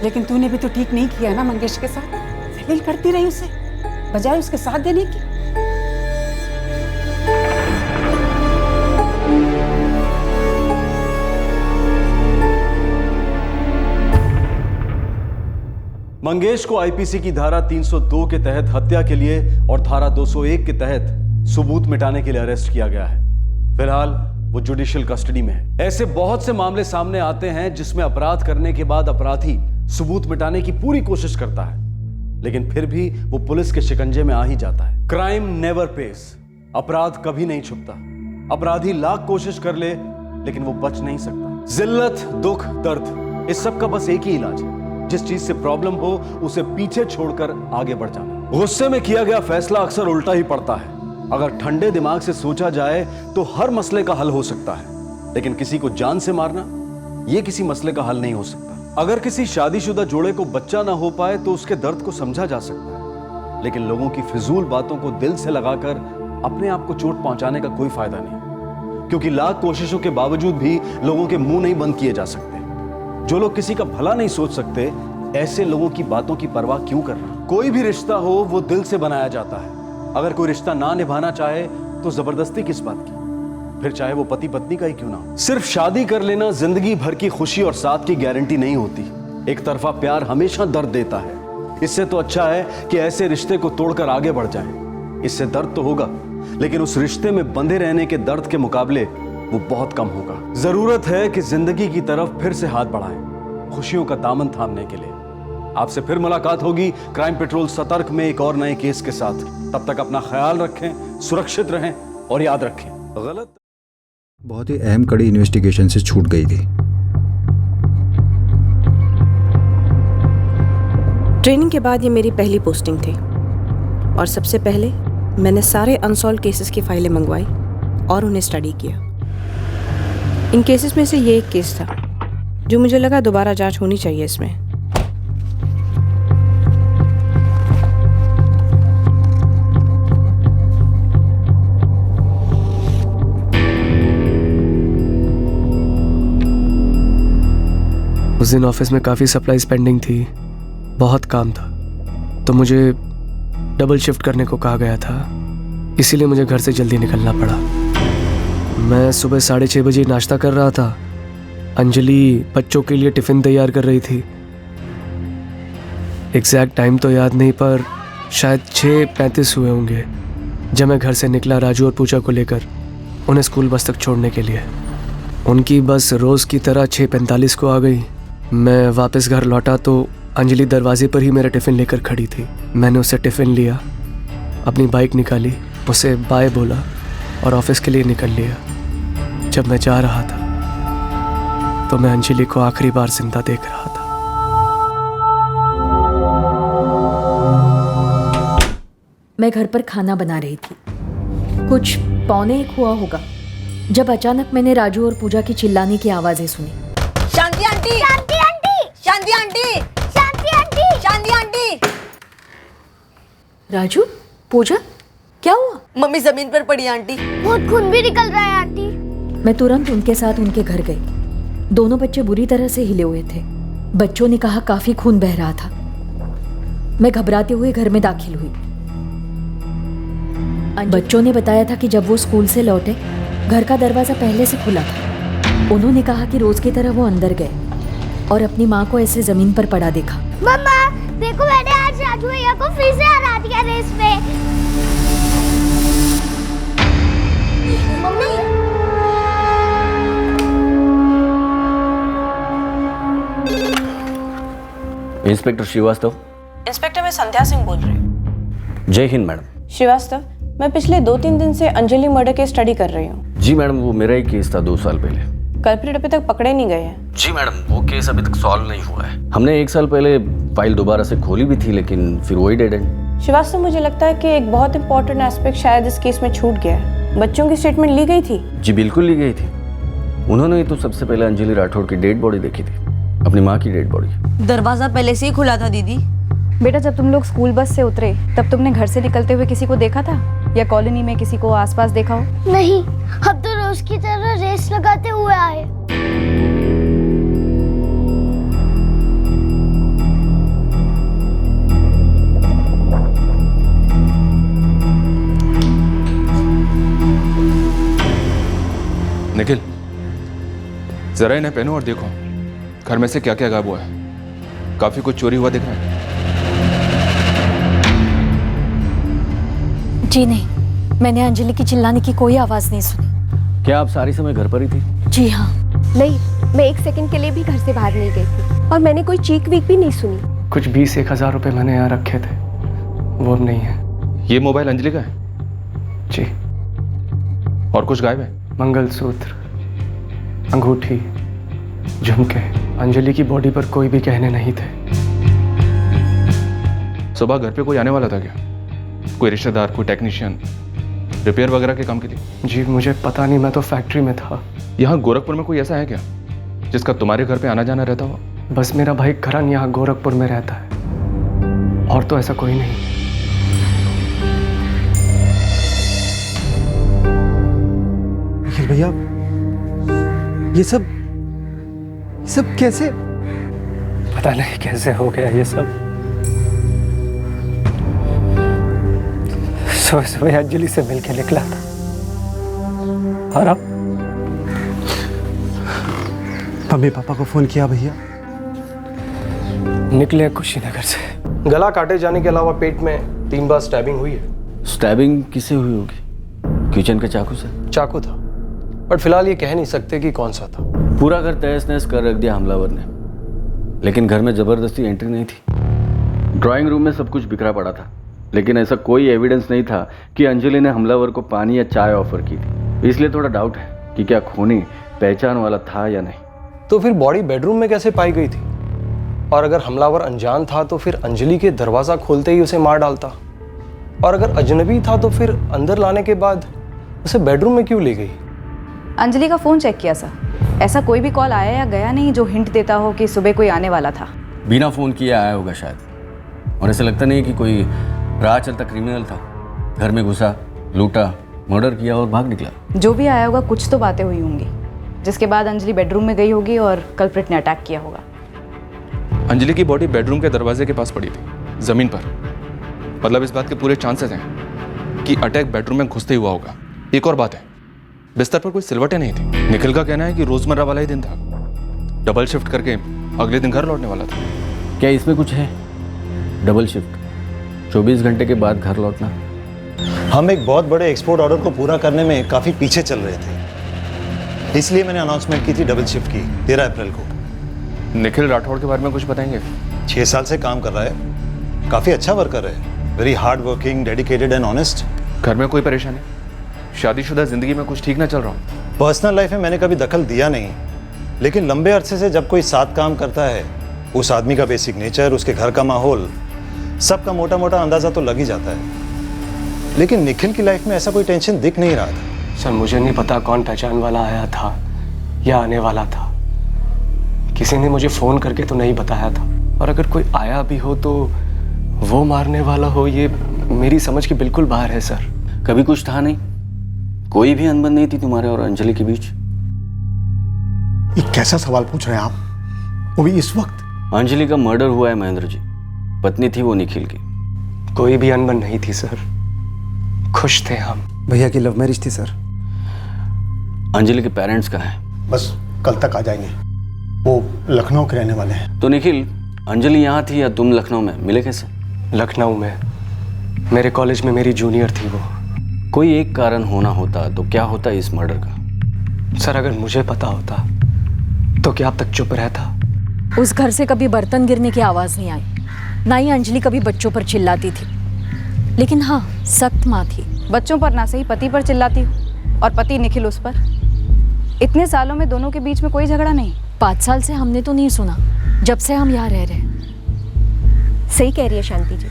लेकिन तूने भी तो ठीक नहीं किया ना मंगेश के साथ। जलील करती रही उसे बजाय उसके साथ देने की। मंगेश को आईपीसी की धारा 302 के तहत हत्या के लिए और धारा 201 के तहत सबूत मिटाने के लिए अरेस्ट किया गया है। फिलहाल वो जुडिशियल कस्टडी में है। ऐसे बहुत से मामले सामने आते हैं जिसमें अपराध करने के बाद अपराधी सबूत मिटाने की पूरी कोशिश करता है, लेकिन फिर भी वो पुलिस के शिकंजे में आ ही जाता है। Crime never pays. अपराध कभी नहीं छुपता। अपराधी लाख कोशिश कर ले लेकिन वो बच नहीं सकता। जिल्लत, दुख, दर्द, इस सब का बस एक ही इलाज है। जिस चीज से प्रॉब्लम हो उसे पीछे छोड़कर आगे बढ़ जाना। गुस्से में किया गया फैसला अक्सर उल्टा ही पड़ता है। अगर ठंडे दिमाग से सोचा जाए तो हर मसले का हल हो सकता है, लेकिन किसी को जान से मारना, यह किसी मसले का हल नहीं हो सकता। अगर किसी शादीशुदा जोड़े को बच्चा ना हो पाए तो उसके दर्द को समझा जा सकता है, लेकिन लोगों की फिजूल बातों को दिल से लगाकर अपने आप को चोट पहुंचाने का कोई फायदा नहीं, क्योंकि लाख कोशिशों के बावजूद भी लोगों के मुंह नहीं बंद किए जा सकते। जो लोग किसी का भला नहीं सोच सकते, ऐसे लोगों की बातों की परवाह क्यों करना। कोई भी रिश्ता हो वो दिल से बनाया जाता है। अगर कोई रिश्ता ना निभाना चाहे तो जबरदस्ती किस बात की, फिर चाहे वो पति पत्नी का ही क्यों ना हो। सिर्फ शादी कर लेना जिंदगी भर की खुशी और साथ की गारंटी नहीं होती। एक तरफा प्यार हमेशा दर्द देता है। इससे तो अच्छा है कि ऐसे रिश्ते को तोड़कर आगे बढ़ जाए। इससे दर्द तो होगा, लेकिन उस रिश्ते में बंधे रहने के दर्द के मुकाबले वो बहुत कम होगा। जरूरत है कि जिंदगी की तरफ फिर से हाथ बढ़ाएं, खुशियों का दामन थामने के लिए। आपसे फिर मुलाकात होगी क्राइम पेट्रोल सतर्क में एक और नए केस के साथ। तब तक अपना ख्याल रखें, सुरक्षित रहें और याद रखें, गलत बहुत ही अहम कड़ी इन्वेस्टिगेशन से छूट गई थी। ट्रेनिंग के बाद ये मेरी पहली पोस्टिंग थी और सबसे पहले मैंने सारे अनसॉल्व केसेस की फाइलें मंगवाई और उन्हें स्टडी किया। इन केसेस में से ये एक केस था जो मुझे लगा दोबारा जांच होनी चाहिए इसमें। उस दिन ऑफिस में काफ़ी सप्लाईज पेंडिंग थी, बहुत काम था, तो मुझे डबल शिफ्ट करने को कहा गया था। इसीलिए मुझे घर से जल्दी निकलना पड़ा। मैं सुबह 6:30 बजे नाश्ता कर रहा था। अंजलि बच्चों के लिए टिफ़िन तैयार कर रही थी। एग्जैक्ट टाइम तो याद नहीं, पर शायद 6:35 हुए होंगे जब मैं घर से निकला राजू और पूजा को लेकर उन्हें स्कूल बस तक छोड़ने के लिए। उनकी बस रोज़ की तरह 6:45 को आ गई। मैं वापस घर लौटा तो अंजलि दरवाजे पर ही मेरा टिफ़िन लेकर खड़ी थी। मैंने उससे टिफ़िन लिया, अपनी बाइक निकाली, उसे बाय बोला और ऑफिस के लिए निकल लिया। जब मैं जा रहा था तो मैं अंजलि को आखिरी बार जिंदा देख रहा था। मैं घर पर खाना बना रही थी, कुछ 12:45 हुआ होगा जब अचानक मैंने राजू और पूजा की चिल्लाने की आवाजें सुनी। शांति आंटी, शांति आंटी, शांति आंटी, शांति आंटी, शांति आंटी। राजू, पूजा, क्या हुआ? मम्मी जमीन पर पड़ी आंटी, बहुत खून भी निकल रहा है आंटी। मैं तुरंत उनके साथ उनके घर गई। दोनों बच्चे बुरी तरह से हिले हुए थे। बच्चों ने कहा काफी खून बह रहा था। मैं घबराते हुए घर में दाखिल हुई। बच्चों ने बताया था कि जब वो स्कूल से लौटे घर का दरवाजा पहले से खुला था। उन्होंने कहा कि रोज की तरह वो अंदर गए और अपनी माँ को ऐसे जमीन पर पड़ा देखा। मम्मा देखो, मैंने आज राजू भैया को फिर से हरा दिया रेस में। Mummy, inspector Srivastava. इंस्पेक्टर, मैं संध्या सिंह बोल रही हूँ। जय हिंद मैडम। श्रीवास्तव, मैं पिछले 2-3 दिन से अंजलि मर्डर की स्टडी कर रही हूँ। जी मैडम, वो मेरा ही केस था 2 साल पहले। कल्प्रिट अभी तक पकड़े नहीं गए हैं। जी मैडम, वो केस अभी तक सॉल्व नहीं हुआ है। हमने 1 साल पहले फाइल दोबारा से खोली भी थी, लेकिन फिर वही डेड एंड। श्रीवास्तव, मुझे लगता है कि एक बहुत इंपॉर्टेंट एस्पेक्ट शायद इस केस में छूट गया है। बच्चों की स्टेटमेंट ली गई थी? जी बिल्कुल ली गई थी। उन्होंने ही तो सबसे पहले अंजलि राठौड़ की डेड बॉडी देखी थी, अपनी माँ की डेड बॉडी। दरवाजा पहले से ही खुला था दीदी। बेटा, जब तुम लोग स्कूल बस से उतरे तब तुमने घर से निकलते हुए किसी को देखा था या कॉलोनी में किसी को आसपास देखा हो? नहीं, हम तो रोज की तरह रेस लगाते हुए आए। निखिल, जरा इन्हें पहनो और देखो घर में से क्या क्या गायब हुआ है। काफी कुछ चोरी हुआ दिख रहा है। जी नहीं, मैंने अंजलि की चिल्लाने की कोई आवाज नहीं सुनी। क्या आप सारी समय घर पर ही थी? जी हाँ। नहीं, मैं 1 सेकंड के लिए भी घर से बाहर नहीं गई थी और मैंने कोई चीख वीख भी नहीं सुनी। कुछ 20-1,000 रुपए मैंने यहाँ रखे थे, वो अब नहीं है। ये मोबाइल अंजलि का है? जी। और कुछ गायब है? मंगलसूत्र, अंगूठी, झुमके। अंजलि की बॉडी पर कोई भी गहने नहीं थे। सुबह घर पे कोई आने वाला था क्या? कोई रिश्तेदार, कोई टेक्नीशियन, रिपेयर वगैरह के काम के लिए? जी मुझे पता नहीं, मैं तो फैक्ट्री में था। यहाँ गोरखपुर में कोई ऐसा है क्या जिसका तुम्हारे घर पे आना जाना रहता हो? बस मेरा भाई करण यहाँ गोरखपुर में रहता है, और तो ऐसा कोई नहीं। भैया, ये सब कैसे? पता नहीं कैसे हो गया ये सब। सुबह सुबह अंजलि से मिलके निकला था और अब मम्मी पापा को फोन किया भैया? निकले कुशीनगर से। गला काटे जाने के अलावा पेट में 3 बार स्टैबिंग हुई है। स्टैबिंग किसे हुई होगी? किचन के चाकू से? चाकू था, बट फिलहाल ये कह नहीं सकते कि कौन सा था। पूरा घर तहस नहस कर रख दिया हमलावर ने, लेकिन घर में जबरदस्ती एंट्री नहीं थी। ड्राइंग रूम में सब कुछ बिखरा पड़ा था, लेकिन ऐसा कोई एविडेंस नहीं था कि अंजलि ने हमलावर को पानी या चाय ऑफर की थी। इसलिए थोड़ा डाउट है कि क्या खूनी पहचान वाला था या नहीं। तो फिर बॉडी बेडरूम में कैसे पाई गई थी? और अगर हमलावर अनजान था तो फिर अंजलि के दरवाजा खोलते ही उसे मार डालता, और अगर अजनबी था तो फिर अंदर लाने के बाद उसे बेडरूम में क्यों ले गई? अंजलि का फ़ोन चेक किया सर। ऐसा कोई भी कॉल आया या गया नहीं जो हिंट देता हो कि सुबह कोई आने वाला था। बिना फ़ोन किए आया होगा शायद, और ऐसा लगता नहीं कि कोई राह चलता क्रिमिनल था। घर में घुसा, लूटा, मर्डर किया और भाग निकला। जो भी आया होगा कुछ तो बातें हुई होंगी, जिसके बाद अंजलि बेडरूम में गई होगी और कल्प्रिट ने अटैक किया होगा। अंजलि की बॉडी बेडरूम के दरवाजे के पास पड़ी थी, जमीन पर। मतलब इस बात के पूरे चांसेस हैं कि अटैक बेडरूम में घुसते ही हुआ होगा। एक और बात है, बिस्तर पर कोई सिलवटें नहीं थी। निखिल का कहना है कि रोजमर्रा वाला ही दिन था, डबल शिफ्ट करके अगले दिन घर लौटने वाला था। क्या इसमें कुछ है? डबल शिफ्ट, 24 घंटे के बाद घर लौटना। हम एक बहुत बड़े एक्सपोर्ट ऑर्डर को पूरा करने में काफ़ी पीछे चल रहे थे, इसलिए मैंने अनाउंसमेंट की थी डबल शिफ्ट की 13 अप्रैल को। निखिल राठौड़ के बारे में कुछ बताएंगे? 6 साल से काम कर रहा है, काफ़ी अच्छा वर्कर है, very hard working, dedicated and honest. घर में कोई परेशानी? शादीशुदा जिंदगी में कुछ ठीक ना चल रहा हूँ? पर्सनल लाइफ में मैंने कभी दखल दिया नहीं, लेकिन लंबे अरसे से जब कोई साथ काम करता है, उस आदमी का बेसिक नेचर, उसके घर का माहौल, सबका मोटा मोटा अंदाजा तो लग ही जाता है। लेकिन निखिल की लाइफ में ऐसा कोई टेंशन दिख नहीं रहा था। सर मुझे नहीं पता कौन पहचान वाला आया था या आने वाला था। किसी ने मुझे फ़ोन करके तो नहीं बताया था, और अगर कोई आया भी हो तो वो मारने वाला हो, ये मेरी समझ के बिल्कुल बाहर है सर। कभी कुछ था नहीं? कोई भी अनबन नहीं थी तुम्हारे और अंजलि के बीच? ये कैसा सवाल पूछ रहे हैं आप, वो भी इस वक्त? अंजलि का मर्डर हुआ है महेंद्र जी, पत्नी थी वो निखिल की। कोई भी अनबन नहीं थी सर, खुश थे हम। भैया की लव मैरिज थी सर। अंजलि के पेरेंट्स कहाँ हैं? बस कल तक आ जाएंगे, वो लखनऊ के रहने वाले हैं। तो निखिल, अंजलि यहाँ थी या तुम लखनऊ में? मिले कैसे? लखनऊ में, मेरे कॉलेज में मेरी जूनियर थी वो। कोई एक कारण होना होता तो क्या होता इस मर्डर का? सर अगर मुझे पता होता तो क्या अब तक चुप रहता? उस घर से कभी बर्तन गिरने की आवाज नहीं आई, ना ही अंजलि कभी बच्चों पर चिल्लाती थी। लेकिन हाँ, सख्त माँ थी। बच्चों पर ना सही पति पर चिल्लाती हूँ, और पति निखिल उस पर। इतने सालों में दोनों के बीच में कोई झगड़ा नहीं। 5 साल से हमने तो नहीं सुना, जब से हम यहाँ रह रहे हैं। सही कह रही है शांति जी,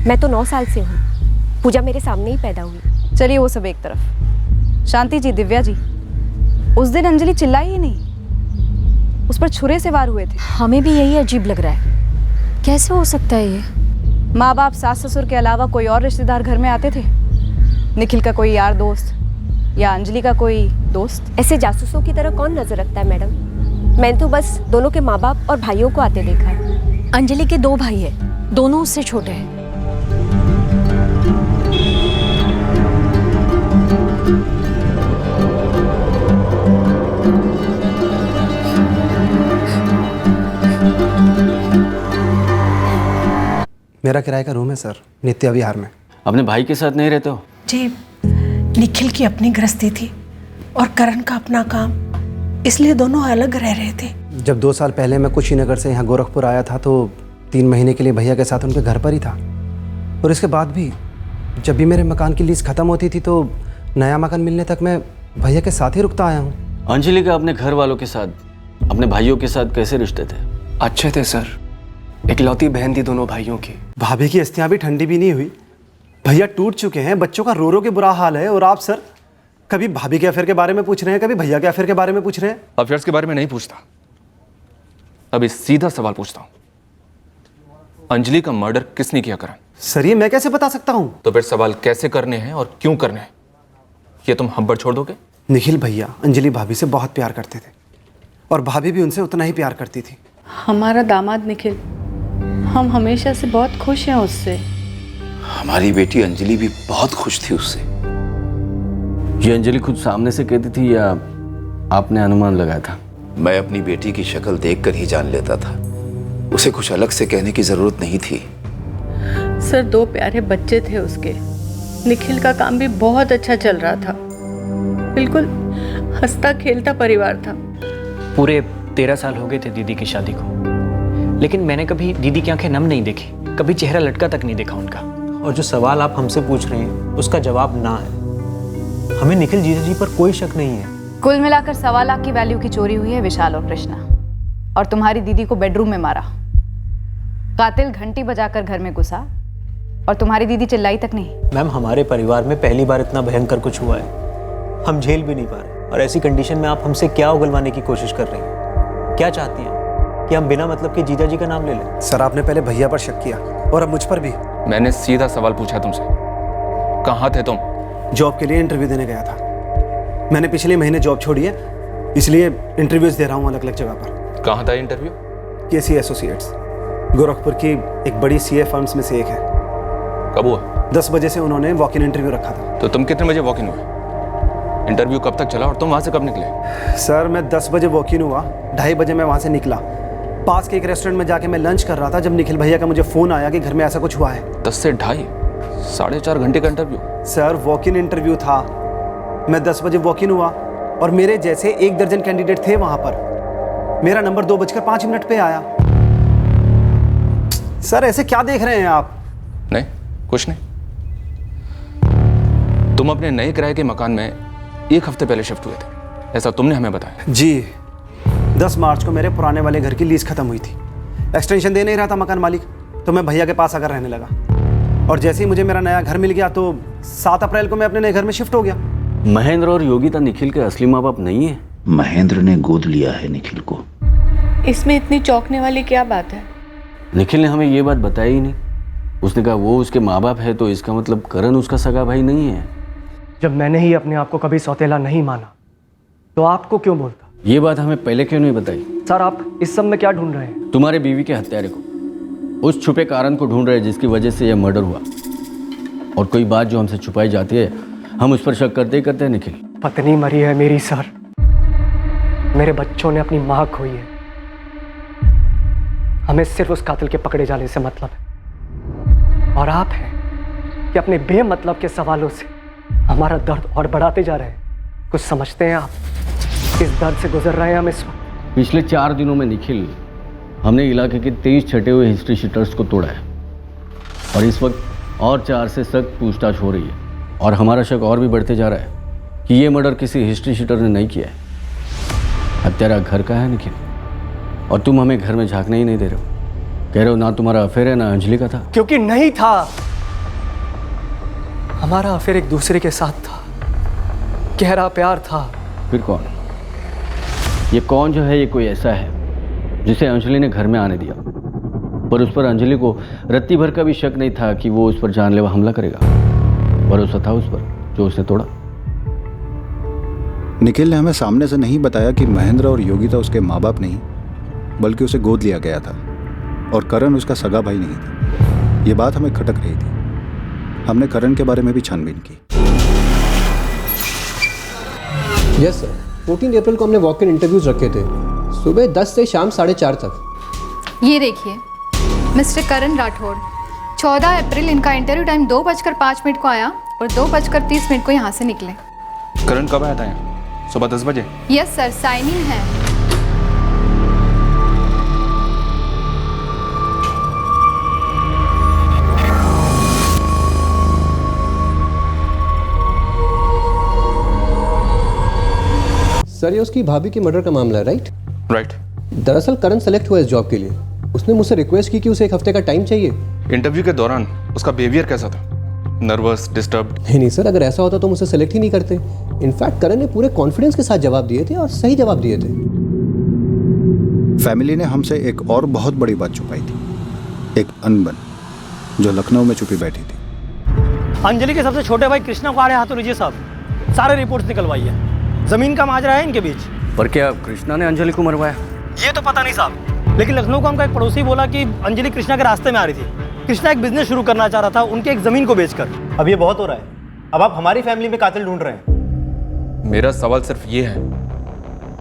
मैं तो 9 साल से हूँ, पूजा मेरे सामने ही पैदा हुई। चलिए वो सब एक तरफ। शांति जी, दिव्या जी, उस दिन अंजलि चिल्लाई ही नहीं, उस पर छुरे से वार हुए थे। हमें भी यही अजीब लग रहा है, कैसे हो सकता है ये? माँ बाप सास ससुर के अलावा कोई और रिश्तेदार घर में आते थे? निखिल का कोई यार दोस्त या अंजलि का कोई दोस्त? ऐसे जासूसों की तरह कौन नजर रखता है मैडम? मैं तो बस दोनों के माँ बाप और भाइयों को आते देखा है। अंजलि के 2 भाई हैं, दोनों उससे छोटे हैं। मेरा किराए का रूम है सर, नित्या विहार में। अपने भाई के साथ नहीं रहते हो? जी, निखिल की अपनी गृहस्थी थी और करण का अपना काम, इसलिए दोनों अलग रह रहे थे। जब 2 साल पहले मैं कुशीनगर से यहाँ गोरखपुर आया था तो 3 महीने के लिए भैया के साथ उनके घर पर ही था, और इसके बाद भी जब भी मेरे मकान की लीज खत्म होती थी तो नया मकान मिलने तक मैं भैया के साथ ही रुकता आया हूँ। अंजलि का अपने घर वालों के साथ, अपने भाइयों के साथ कैसे रिश्ते थे? अच्छे थे सर, इकलौती बहन थी दोनों भाइयों की। भाभी की अस्थियां भी ठंडी भी नहीं हुई, भैया टूट चुके हैं, बच्चों का रो रो के बुरा हाल है, और आप सर कभी भाभी के अफेयर के बारे में पूछ रहे हैं, कभी भैया के अफेयर के बारे में पूछ रहे हैं। अफेयर्स के बारे में नहीं पूछता, अभी सीधा सवाल पूछता हूं, अंजलि का मर्डर किसने किया? करण। सर ये मैं कैसे बता सकता हूँ? तो फिर सवाल कैसे करने हैं और क्यों करने हैं, ये तुम हम पर छोड़ दोगे? निखिल भैया अंजलि भाभी से बहुत प्यार करते थे और भाभी भी उनसे उतना ही प्यार करती थी। हमारा दामाद निखिल, हम हमेशा से बहुत खुश हैं उससे। हमारी बेटी अंजलि भी बहुत खुश थी उससे। ये अंजलि खुद सामने से कहती थी या आपने अनुमान लगाया था? मैं अपनी बेटी की शक्ल देखकर ही जान लेता था, उसे कुछ अलग से कहने की जरूरत नहीं थी। सर 2 प्यारे बच्चे थे उसके। निखिल का काम भी बहुत अच्छा चल रहा था, बिल्कुल हंसता खेलता परिवार था। पूरे 13 साल हो गए थे दीदी की शादी को, लेकिन मैंने कभी दीदी की आंखें नम नहीं देखी, कभी चेहरा लटका तक नहीं देखा उनका। और जो सवाल आप हमसे पूछ रहे हैं उसका जवाब ना है। हमें निखिल जीजा जी पर कोई शक नहीं है। कुल मिलाकर 1.25 लाख की वैल्यू की चोरी हुई है विशाल और कृष्णा, और तुम्हारी दीदी को बेडरूम में मारा। कातिल घंटी बजाकर घर में घुसा और तुम्हारी दीदी चिल्लाई तक नहीं। मैम, हमारे परिवार में पहली बार इतना भयंकर कुछ हुआ है, हम झेल भी नहीं पा रहे। और ऐसी कंडीशन में आप हमसे क्या उगलवाने की कोशिश कर रही हैं? क्या चाहती हैं कि हम बिना मतलब के जीजा जी का नाम ले लें? सर आपने पहले भैया पर शक किया और अब मुझ पर भी। मैंने सीधा सवाल पूछा तुमसे, कहाँ थे तुम? जॉब के लिए इंटरव्यू देने गया था। मैंने पिछले महीने जॉब छोड़ी है, इसलिए इंटरव्यूज दे रहा हूँ अलग अलग जगह पर। कहाँ था इंटरव्यू? केसी एसोसिएट्स, गोरखपुर की एक बड़ी सीए फर्म्स में से एक है। कब हुआ? 10 बजे से उन्होंने वॉक इन इंटरव्यू रखा था। तो तुम कितने बजे वॉक इन हुए? इंटरव्यू कब तक चला और तुम वहां से कब निकले? सर मैं 10 बजे वॉक इन हुआ, 2:30 बजे मैं वहां से निकला। पास के एक रेस्टोरेंट में जाके मैं लंच कर रहा था जब निखिल भैया का मुझे फोन आया कि घर में ऐसा कुछ हुआ है। 10 से 2:30, 4.5 घंटे का interview? Sir walk in interview था, मैं 10 बजे वॉक इन हुआ और मेरे जैसे 1 दर्जन कैंडिडेट थे वहां पर। मेरा नंबर 2:05 पे आया। सर ऐसे क्या देख रहे हैं आप? नहीं, कुछ नहीं। तुम अपने नए किराए के मकान में 1 हफ्ते पहले शिफ्ट हुए थे, ऐसा तुमने हमें बताया। जी, 10 मार्च को मेरे पुराने वाले घर की लीज खत्म हुई थी। एक्सटेंशन दे नहीं रहा था मकान मालिक, तो मैं भैया के पास आकर रहने लगा। और जैसे ही मुझे मेरा नया घर मिल गया तो 7 अप्रैल को मैं अपने नए घर में शिफ्ट हो गया। महेंद्र और योगिता निखिल के असली माँ बाप नहीं है? महेंद्र ने गोद लिया है निखिल को। इसमें इतनी चौंकने वाली क्या बात है? निखिल ने हमें ये बात बताई ही नहीं। उसने कहा वो उसके माँ बाप है, तो इसका मतलब करण उसका सगा भाई नहीं है। जब मैंने ही अपने आप को कभी सौतेला नहीं माना तो आपको क्यों बोलता? ये बात हमें पहले क्यों नहीं बताई? सर आप इस सब में क्या ढूंढ रहे हैं? तुम्हारे बीवी के हत्यारे को, उस छुपे कारण को ढूंढ रहे हैं जिसकी वजह से यह मर्डर हुआ। और कोई बात जो हमसे छुपाई जाती है हम उस पर शक करते ही करते हैं। निखिल, पत्नी मरी है मेरी सर, मेरे बच्चों ने अपनी माँ खोई है। हमें सिर्फ उस कातिल के पकड़े जाने से मतलब है, और आप हैं कि अपने बेमतलब के सवालों से हमारा दर्द और बढ़ाते जा रहे हैं। कुछ समझते हैं आप? इस दर्द से गुजर रहे हैं हम इस वक्त। पिछले 4 दिनों में निखिल हमने इलाके के 23 छटे हुए हिस्ट्री शीटर्स को तोड़ा है, और इस वक्त और 4 से सख्त पूछताछ हो रही है। और हमारा शक और भी बढ़ते जा रहा है कि ये मर्डर किसी हिस्ट्री शीटर ने नहीं किया है। अब तेरा घर का है निखिल, और तुम हमें घर में झांकने ही नहीं दे रहे हो। कह रहे हो ना तुम्हारा अफेयर है ना अंजलि का था। क्योंकि नहीं था। हमारा अफेयर एक दूसरे के साथ था, गहरा प्यार था। फिर कौन? ये कौन जो है, ये कोई ऐसा है जिसे अंजलि ने घर में आने दिया, पर उस पर अंजलि को रत्ती भर का भी शक नहीं था कि वो उस पर जानलेवा हमला करेगा। भरोसा था उस पर जो उसने तोड़ा। निखिल ने हमें सामने से नहीं बताया कि महेंद्र और योगिता उसके माँ बाप नहीं, बल्कि उसे गोद लिया गया था, और करण उसका सगा भाई नहीं था। ये बात हमें खटक रही थी। हमने करण के बारे में भी छानबीन की। यस सर, 14 अप्रैल को हमने वॉक इन इंटरव्यूज रखे थे, सुबह 10 से शाम 4:30 तक। ये देखिए मिस्टर करण राठौड़, 14 अप्रैल इनका इंटरव्यू टाइम 2:05 को आया और 2:30 को यहाँ से निकले। करण कब आया था यहाँ? सुबह 10 बजे? यस सर, साइनिंग है। सर ये उसकी भाभी के मर्डर का मामला है, राइट? राइट। दरअसल करण सेलेक्ट हुआ इस जॉब के लिए। उसने मुझसे रिक्वेस्ट की कि उसे 1 हफ्ते का टाइम चाहिए। इंटरव्यू के दौरान उसका बिहेवियर कैसा था? Nervous, disturbed? नहीं सर, अगर ऐसा होता तो मुझे सेलेक्ट ही नहीं करते। इनफैक्ट करण ने पूरे कॉन्फिडेंस के साथ जवाब दिए थे, और सही जवाब दिए थे। फैमिली ने हमसे एक और बहुत बड़ी बात छुपाई थी, एक अनबन जो लखनऊ में छुपी बैठी थी। अंजलि के सबसे छोटे भाई कृष्णा को आ रहे हाथों लीजिए साहब, सारे रिपोर्ट्स निकलवाइए। जमीन का माजरा है इनके बीच। पर क्या कृष्णा ने अंजलि को मरवाया? ये तो पता नहीं साहब, लेकिन लखनऊ का हमका एक पड़ोसी बोला कि अंजलि कृष्णा के रास्ते में आ रही थी। कृष्णा एक बिजनेस शुरू करना चाह रहा था उनके एक जमीन को बेचकर। अब ये बहुत हो रहा है, अब आप हमारी फैमिली में कातिल ढूंढ रहे हैं। मेरा सवाल सिर्फ ये है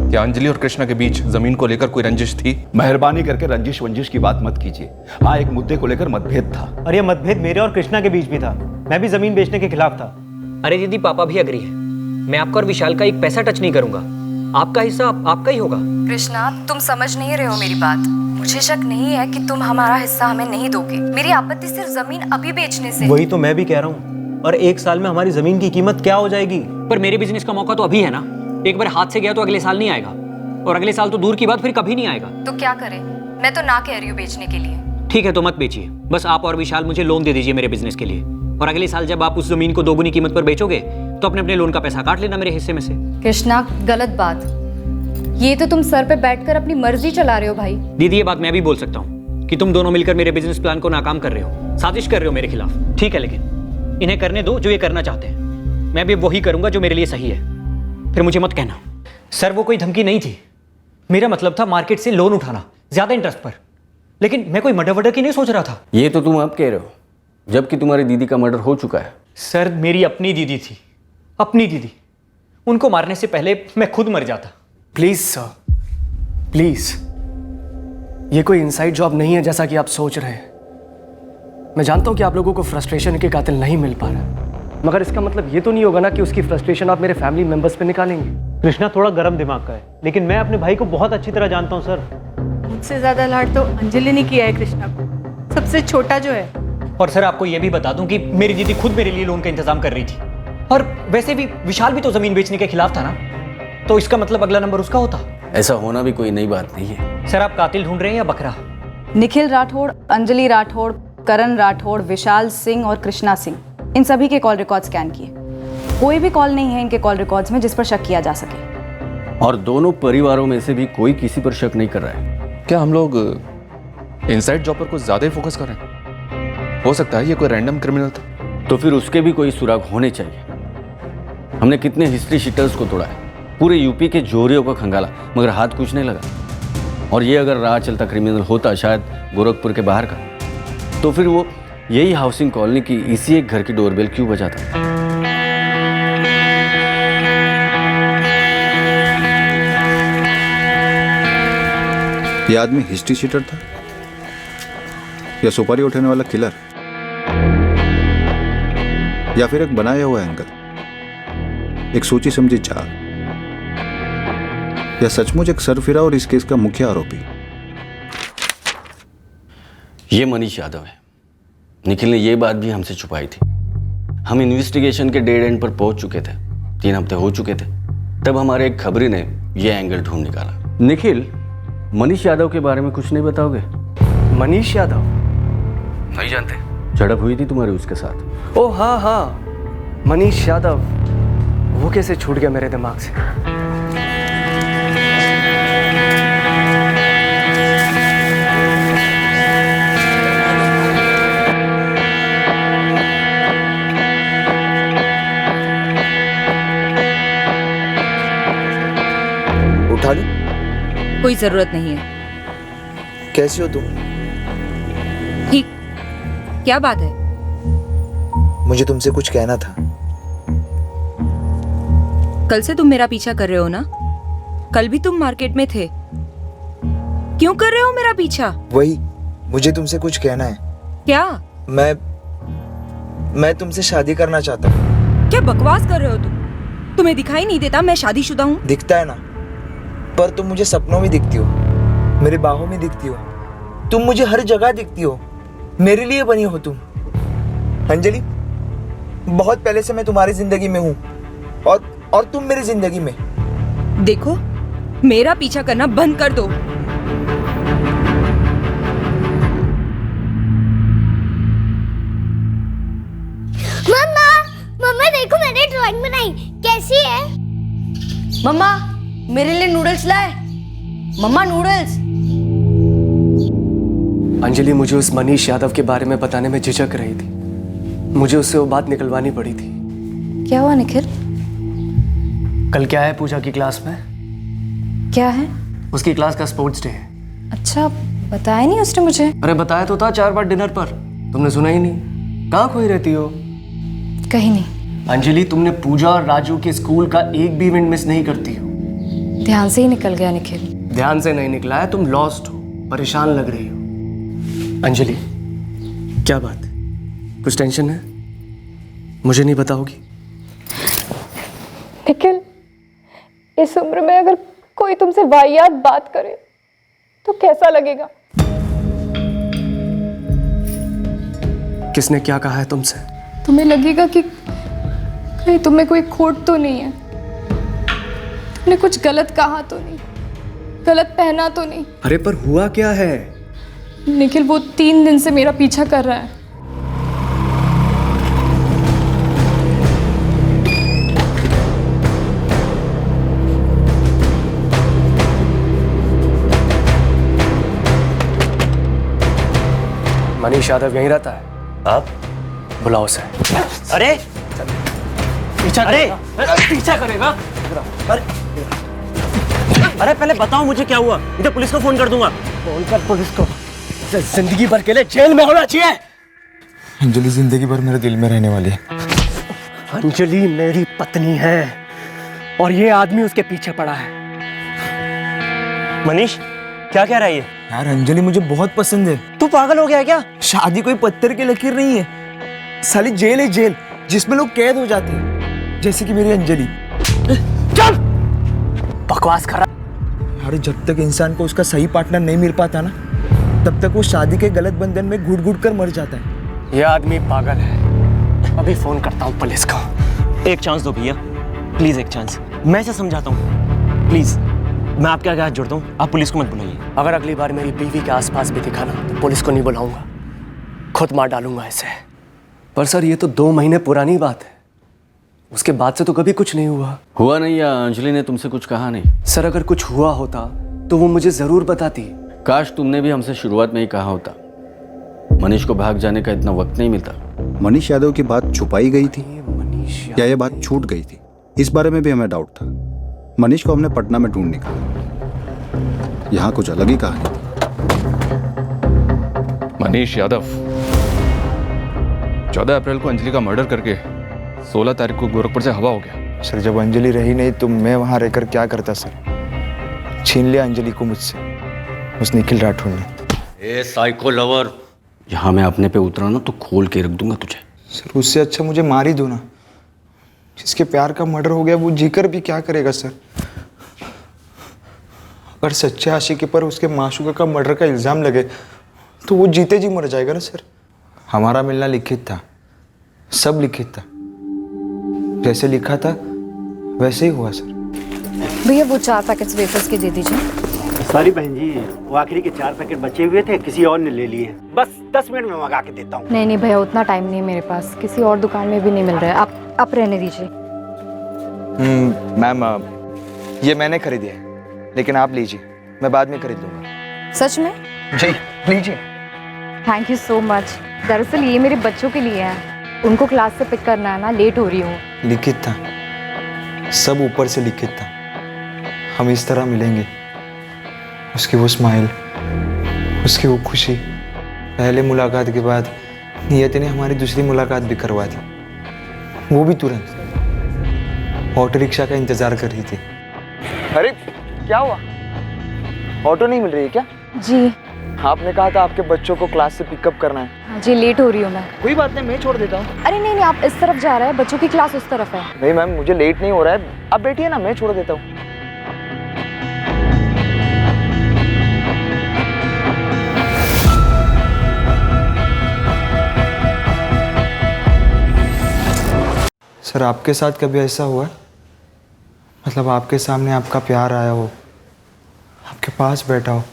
कि अंजलि और कृष्णा के बीच जमीन को लेकर कोई रंजिश थी? मेहरबानी करके रंजिश वंजिश की बात मत कीजिए। हाँ, एक मुद्दे को लेकर मतभेद था। और ये मतभेद मेरे और कृष्णा के बीच भी था। मैं भी जमीन बेचने के खिलाफ था। अरे दीदी, पापा भी अग्री है। मैं आपका और विशाल का एक पैसा टच नहीं करूंगा। आपका हिस्सा आपका ही होगा। कृष्णा, तुम समझ नहीं रहे हो मेरी बात। मुझे शक नहीं है कि तुम हमारा हिस्सा हमें नहीं दोगे। मेरी आपत्ति सिर्फ जमीन अभी बेचने से। वही तो मैं भी कह रहा हूँ। और 1 साल में हमारी जमीन की कीमत क्या हो जाएगी? पर मेरे बिजनेस का मौका तो अभी है ना। एक बार हाथ से गया तो अगले साल नहीं आएगा, और अगले साल तो दूर की बात फिर कभी नहीं आएगा। तो क्या करें? मैं तो ना कह रही हूँ बेचने के लिए। ठीक है, तो मत बेचिए। बस आप और विशाल मुझे लोन दे दीजिए मेरे बिजनेस के लिए, और अगले साल जब आप उस जमीन को 2 गुनी कीमत पर बेचोगे तो अपने अपने लोन का पैसा काट लेना मेरे हिस्से में से। कृष्णा, गलत बात। ये तो तुम सर पे बैठकर अपनी मर्जी चला रहे हो भाई। दीदी, ये बात मैं भी बोल सकता हूँ कि तुम दोनों मिलकर मेरे बिजनेस प्लान को नाकाम कर रहे हो, साजिश कर रहे हो मेरे खिलाफ। ठीक है, लेकिन इन्हें करने दो जो ये करना चाहते हैं। मैं भी वही करूंगा जो मेरे लिए सही है। फिर मुझे मत कहना। सर, वो कोई धमकी नहीं थी। मेरा मतलब था मार्केट से लोन उठाना ज्यादा इंटरेस्ट पर, लेकिन मैं कोई मर्डर वर्डर की नहीं सोच रहा था। ये तो तुम अब कह रहे हो, जबकि तुम्हारी दीदी का मर्डर हो चुका है। सर, मेरी अपनी दीदी थी, अपनी दीदी। उनको मारने से पहले मैं खुद मर जाता। Please sir, please. ये कोई इनसाइड जॉब नहीं है जैसा कि आप सोच रहे हैं। मैं जानता हूं कि आप लोगों को फ्रस्ट्रेशन के कातिल नहीं मिल पा रहा, मगर इसका मतलब ये तो नहीं होगा ना कि उसकी फ्रस्ट्रेशन आप मेरे फैमिली मेंबर्स पे निकालेंगे। कृष्णा थोड़ा गर्म दिमाग का है, लेकिन मैं अपने भाई को बहुत अच्छी तरह जानता हूं सर। मुझसे ज्यादा लाड तो अंजलि ने किया है कृष्णा को, सबसे छोटा जो है। और सर, आपको यह भी बता दूं कि मेरी दीदी खुद मेरे लिए लोन का इंतजाम कर रही थी। और वैसे भी विशाल भी तो जमीन बेचने के खिलाफ था ना, तो इसका मतलब अगला नंबर उसका होता। ऐसा होना भी कोई नई बात नहीं है। सर, आप कातिल ढूंढ रहे हैं या बकरा? निखिल राठौड़, अंजलि राठौड़, करण राठौड़, विशाल सिंह और कृष्णा सिंह, इन सभी के कॉल रिकॉर्ड स्कैन किए। कोई भी कॉल नहीं है इनके कॉल रिकॉर्ड्स में जिस पर शक किया जा सके। और दोनों परिवारों में से भी कोई किसी पर शक नहीं कर रहा है। क्या हम लोग इनसाइड जॉब पर कुछ ज्यादा ही फोकस कर रहे हैं? हो सकता है ये कोई रैंडम क्रिमिनल था। तो फिर उसके भी कोई सुराग होने चाहिए। हमने कितने हिस्ट्री शीटर्स को तोड़ा है, पूरे यूपी के जोरियों को खंगाला, मगर हाथ कुछ नहीं लगा। और ये अगर राह चलता क्रिमिनल होता शायद गोरखपुर के बाहर का, तो फिर वो यही हाउसिंग कॉलोनी की इसी एक घर की डोरबेल क्यों बजाता? ये आदमी हिस्ट्री शीटर था या सुपारी उठाने वाला किलर, या फिर एक बनाया हुआ एंगल, एक सोची समझी चाल, या सचमुच एक सरफिरा और इस केस का मुख्य आरोपी? ये मनीष यादव है। निखिल ने ये बात भी हमसे छुपाई थी। हम इन्वेस्टिगेशन के डेड एंड पर पहुंच चुके थे, 3 हफ्ते हो चुके थे, तब हमारे एक खबरी ने यह एंगल ढूंढ निकाला। निखिल, मनीष यादव के बारे में कुछ नहीं बताओगे? मनीष यादव? नहीं जानते। झड़प हुई थी तुम्हारी उसके साथ? ओ हाँ हाँ, मनीष यादव। वो कैसे छूट गया मेरे दिमाग से। उठा लूं? कोई जरूरत नहीं है। कैसी हो तुम? ठीक। क्या बात है? मुझे तुमसे कुछ कहना था। कल से तुम मेरा पीछा कर रहे हो ना? कल भी तुम मार्केट में थे। क्यों कर रहे हो मेरा पीछा? वही, मुझे तुमसे कुछ कहना है। क्या? मैं तुमसे शादी करना चाहता हूँ। क्या बकवास कर रहे हो तुम? तुम्हें दिखाई नहीं देता मैं शादीशुदा हूँ? दिखता है ना, पर तुम मुझे सपनों में दिखती हो, मेरी बाहों में दिखती हो, तुम मुझे हर जगह दिखती हो। मेरे लिए बनी हो तुम। अंजलि, बहुत पहले से मैं तुम्हारी जिंदगी में हूँ और तुम मेरी जिंदगी में। देखो, मेरा पीछा करना बंद कर दो। मम्मा देखो मैंने ड्राइंग बनाई, कैसी है? मम्मा, मेरे लिए नूडल्स लाए। मम्मा, नूडल्स। अंजलि मुझे उस मनीष यादव के बारे में बताने में झिझक रही थी। मुझे उससे वो बात निकलवानी पड़ी थी। क्या हुआ निखिल? कल क्या है पूजा की क्लास में? क्या है? उसकी क्लास का स्पोर्ट्स डे है। अच्छा, बताया नहीं उसने मुझे। अरे बताया तो था 4 बार डिनर पर, तुमने सुना ही नहीं। कहाँ खोई रहती हो? कहीं नहीं। अंजलि, तुमने पूजा और राजू के स्कूल का एक भी इवेंट मिस नहीं करती हो। ध्यान से ही निकल गया निखिल। ध्यान से नहीं निकला है, तुम लॉस्ट हो, परेशान लग रही हो। अंजलि, क्या बात? कुछ टेंशन है? मुझे नहीं बताओगी? निखिल, इस उम्र में अगर कोई तुमसे वाहियात बात करे तो कैसा लगेगा? किसने क्या कहा है तुमसे? तुम्हें लगेगा कि कहीं तुम्हें कोई खोट तो नहीं है, तुमने कुछ गलत कहा तो नहीं, गलत पहना तो नहीं। अरे पर हुआ क्या है? निखिल, वो 3 दिन से मेरा पीछा कर रहा है। मनीष यादव यहीं रहता है? आप बुलाओ उसे। अरे पीछा करेगा। अरे पहले बताओ मुझे क्या हुआ, इधर पुलिस को फोन कर दूंगा। फोन कर पुलिस को। जिंदगी भर के लिए जेल में होना चाहिए। अंजलि जिंदगी भर मेरे दिल में रहने वाली है। अंजलि मेरी पत्नी है और ये आदमी उसके पीछे पड़ा है। मनीष, क्या कह रहा है ये? यार अंजलि मुझे बहुत पसंद है। तू पागल हो गया है क्या? शादी कोई पत्थर की लकीर नहीं है, साली जेल है जेल, जिसमें लोग कैद हो जाते हैं, जैसे कि मेरी अंजलि। चल, बकवास कर रहा। अरे जब तक इंसान को उसका सही पार्टनर नहीं मिल पाता ना, तब तक वो शादी के गलत बंधन में घुट घुट कर मर जाता है। ये आदमी पागल है। अभी फोन करता हूँ पुलिस को। एक चांस दो भैया, प्लीज एक चांस। मैं इसे समझाता हूँ, प्लीज। मैं आपके आगे हाथ जोड़ता हूँ, आप पुलिस को मत बुलाइए। अगर अगली बार मेरी बीवी के आसपास भी दिखा ना तो पुलिस को नहीं बुलाऊंगा, खुद मार डालूंगा इसे। पर सर, ये तो 2 महीने पुरानी बात है, उसके बाद से तो कभी कुछ नहीं हुआ। हुआ नहीं या अंजलि ने तुमसे कुछ कहा नहीं? सर, अगर कुछ हुआ होता तो वो मुझे जरूर बताती। काश तुमने भी हमसे शुरुआत में ही कहा होता। मनीष को भाग जाने का इतना वक्त नहीं मिलता। मनीष यादव की बात छुपाई गई थी या ये बात छूट गई थी, इस बारे में भी हमें डाउट था। मनीष को हमने पटना में ढूंढ निकाला, यहाँ कुछ अलग ही कहानी थी। मनीष यादव 14 अप्रैल को अंजलि का मर्डर करके 16 तारीख को गोरखपुर से हवा हो गया। सर जब अंजलि रही नहीं तो मैं वहां रहकर क्या करता सर? छीन लिया अंजलि को मुझसे उस निखिल राठौर ने। ए साइको लवर, यहाँ मैं अपने पे उतरा ना तो खोल के रख दूंगा तुझे। सर उससे अच्छा मुझे मार ही दो ना। जिसके प्यार का मर्डर हो गया वो जीकर भी क्या करेगा सर? अगर सच्चे आशिकी पर उसके माशूका का मर्डर का इल्जाम लगे तो वो जीते जी मर जाएगा ना सर। हमारा मिलना लिखित था, सब लिखित था, जैसे लिखा था वैसे ही हुआ सर। भैया वो 4 पैकेट्स वेफर्स के दे दीजिए। सॉरी बहन जी, वो आखिरी के 4 पैकेट बचे हुए थे, किसी और ने ले लिए। बस 10 मिनट में मंगा के देता हूँ। नहीं भैया, उतना टाइम नहीं है मेरे पास, किसी और दुकान में भी नहीं मिल रहा है। आप रहने दीजिए। मैम ये मैंने खरीदी है, लेकिन आप लीजिए, मैं बाद में खरीद लूँगा। सच में? जी लीजिए। Thank you so much. दरअसल ये मेरे बच्चों के लिए है, उनको क्लास से पिक करना है ना, लेट हो रही हूँ। लिखित था, सब ऊपर से लिखित था, हम इस तरह मिलेंगे। उसकी वो स्माइल, उसकी वो खुशी। पहले मुलाकात के बाद नियति ने हमारी दूसरी मुलाकात भी करवा दी, वो भी तुरंत। ऑटो रिक्शा का इंतजार कर रही थी। अरे क्या हुआ, ऑटो नहीं मिल रही है क्या? जी आपने कहा था आपके बच्चों को क्लास से पिकअप करना है। हाँ जी, लेट हो रही हूँ मैं। कोई बात नहीं, मैं छोड़ देता हूँ। अरे नहीं, आप इस तरफ जा रहे हैं, बच्चों की क्लास उस तरफ है। नहीं मैम, मुझे लेट नहीं हो रहा है, आप बैठिए ना, मैं छोड़ देता हूँ। सर आपके साथ कभी ऐसा हुआ है, मतलब आपके सामने आपका प्यार आया हो, आपके पास बैठा हो,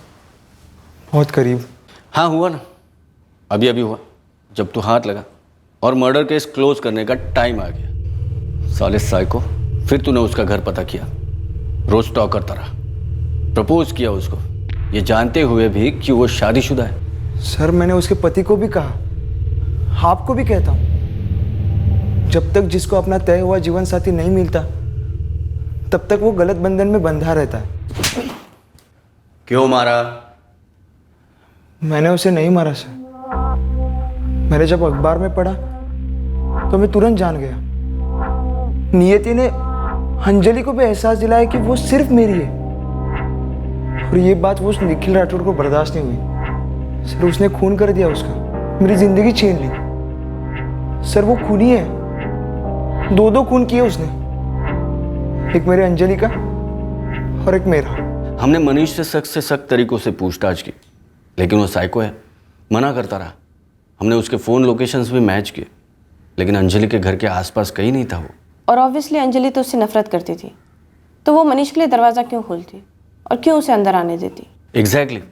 बहुत करीब? हाँ हुआ ना, अभी हुआ, जब तू हाथ लगा और मर्डर केस क्लोज करने का टाइम आ गया। साले साइको, फिर तूने उसका घर पता किया, रोज टॉक करता रहा, प्रपोज किया उसको, ये जानते हुए भी कि वो शादीशुदा है। सर मैंने उसके पति को भी कहा, आपको भी कहता हूँ, जब तक जिसको अपना तय हुआ जीवन साथी नहीं मिलता तब तक वो गलत बंधन में बंधा रहता है। क्यों मारा? मैंने उसे नहीं मारा सर। मैंने जब अखबार में पढ़ा तो मैं तुरंत जान गया। नियति ने अंजलि को भी एहसास दिलाया कि वो सिर्फ मेरी है, और ये बात वो उस निखिल राठौड़ को बर्दाश्त नहीं हुई। सर उसने खून कर दिया उसका, मेरी जिंदगी छीन ली। सर वो खूनी है, 2 खून किए उसने, एक मेरे अंजलि का और एक मेरा। हमने मनीष से सख्त तरीकों से पूछताछ की, लेकिन वो साइको है, मना करता रहा। हमने उसके फ़ोन लोकेशंस भी मैच किए, लेकिन अंजलि के घर के आसपास कहीं नहीं था वो। और ऑब्वियसली अंजलि तो उससे नफरत करती थी, तो वो मनीष के लिए दरवाज़ा क्यों खोलती और क्यों उसे अंदर आने देती? एग्जैक्टली।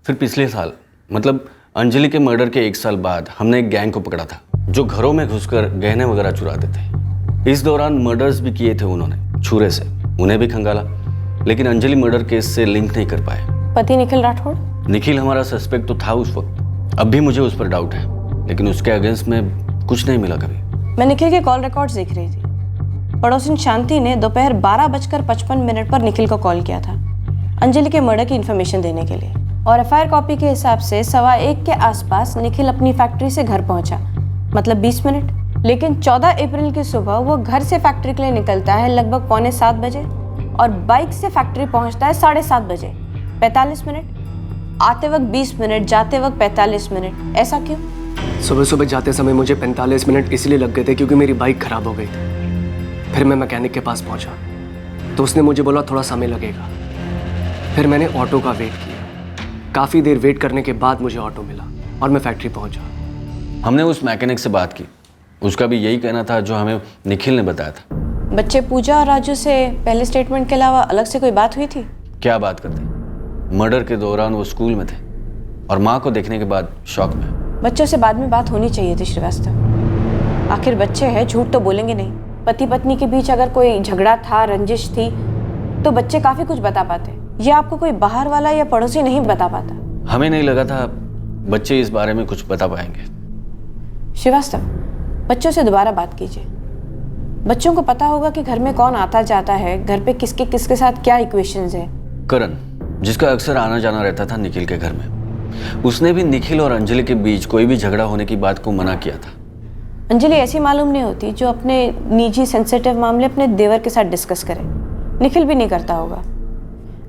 फिर पिछले साल, मतलब अंजलि के मर्डर के 1 साल बाद, हमने एक गैंग को पकड़ा था जो घरों में घुसकर गहने वगैरह चुराते थे। इस दौरान मर्डर्स भी किए थे उन्होंने, छुरे से उन्हें भी खंगाला, लेकिन अंजलि मर्डर केस से लिंक नहीं कर पाए। पति निखिल राठौड़? निखिल हमारा सस्पेक्ट तो था उस वक्त, अब भी मुझे उस पर डाउट है, लेकिन उसके अगेंस्ट में कुछ नहीं मिला कभी। मैं निखिल के कॉल रिकॉर्ड्स देख रही थी। पड़ोसिन शांति ने दोपहर 12:55 पर निखिल को कॉल किया था अंजलि के मर्डर की इन्फॉर्मेशन देने के लिए, और एफआईआर कॉपी के हिसाब से 1:15 के आसपास निखिल अपनी फैक्ट्री से घर पहुंचा, मतलब 20 मिनट। लेकिन 14 अप्रैल की सुबह वो घर से फैक्ट्री के लिए निकलता है लगभग 6:45 बजे, और बाइक से फैक्ट्री पहुंचता है 7:30 बजे। 45 मिनट, आते वक्त 20 मिनट, जाते वक्त 45 मिनट। ऐसा क्यों? सुबह सुबह जाते समय मुझे 45 मिनट इसलिए लग गए थे क्योंकि मेरी बाइक खराब हो गई थी। फिर मैं मैकेनिक के पास पहुंचा तो उसने मुझे बोला थोड़ा समय लगेगा। फिर मैंने ऑटो का वेट किया। काफ़ी देर वेट करने के बाद मुझे ऑटो मिला और मैं फैक्ट्री पहुंचा। हमने उस मैकेनिक से बात की, उसका भी यही कहना था जो हमें निखिल ने बताया था। बच्चे पूजा और राजू से पहले स्टेटमेंट के अलावा अलग से कोई बात हुई थी? क्या बात करते, मर्डर के दौरान वो स्कूल में थे और माँ को देखने के बाद शॉक में। बच्चों से बाद में बात होनी चाहिए थी श्रीवास्तव, आखिर बच्चे हैं, झूठ तो बोलेंगे नहीं। पति पत्नी के बीच अगर कोई झगड़ा था, रंजिश थी, तो बच्चे काफी कुछ बता पाते। ये आपको कोई बाहर वाला या पड़ोसी नहीं बता पाता। हमें नहीं लगा था बच्चे इस बारे में कुछ बता पाएंगे। श्रीवास्तव, बच्चों से दोबारा बात कीजिए। बच्चों को पता होगा कि घर में कौन आता जाता है, घर पे किसके साथ क्या इक्वेशंस है। करण, जिसका अक्सर आना जाना रहता था निखिल के घर में, उसने भी निखिल और अंजलि के बीच कोई भी झगड़ा होने की बात को मना किया था। अंजलि ऐसी मालूम नहीं होती जो अपने निजी सेंसिटिव मामले अपने देवर के साथ डिस्कस करे। निखिल भी नहीं करता होगा।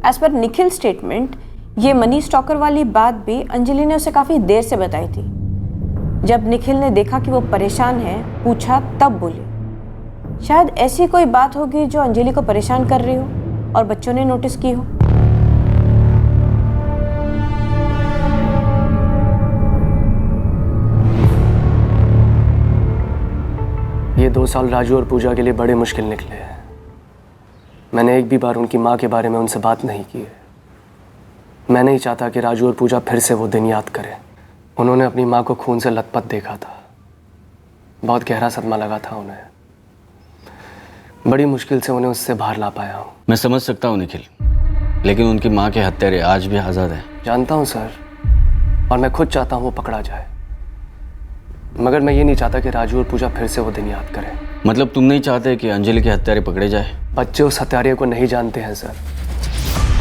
एज पर निखिल स्टेटमेंट, ये मनी स्टॉकर वाली बात भी अंजलि ने उसे काफ़ी देर से बताई थी। जब निखिल ने देखा कि वो परेशान है, पूछा, तब बोली। शायद ऐसी कोई बात होगी जो अंजलि को परेशान कर रही हो और बच्चों ने नोटिस की हो। ये 2 साल राजू और पूजा के लिए बड़े मुश्किल निकले हैं। मैंने एक भी बार उनकी माँ के बारे में उनसे बात नहीं की है। मैं नहीं चाहता कि राजू और पूजा फिर से वो दिन याद करें। उन्होंने अपनी माँ को खून से लथपथ देखा था, बहुत गहरा सदमा लगा था उन्हें। बड़ी मुश्किल से उन्हें उससे बाहर ला पाया हूँ। मैं समझ सकता हूँ निखिल, लेकिन उनकी माँ के हत्यारे आज भी आज़ाद हैं। जानता हूँ सर, और मैं खुद चाहता हूँ वो पकड़ा जाए, मगर मैं ये नहीं चाहता कि राजू और पूजा फिर से वो दिन याद करें। मतलब तुम नहीं चाहते कि अंजलि के हत्यारे पकड़े जाए? बच्चे उस हत्यारे को नहीं जानते हैं सर,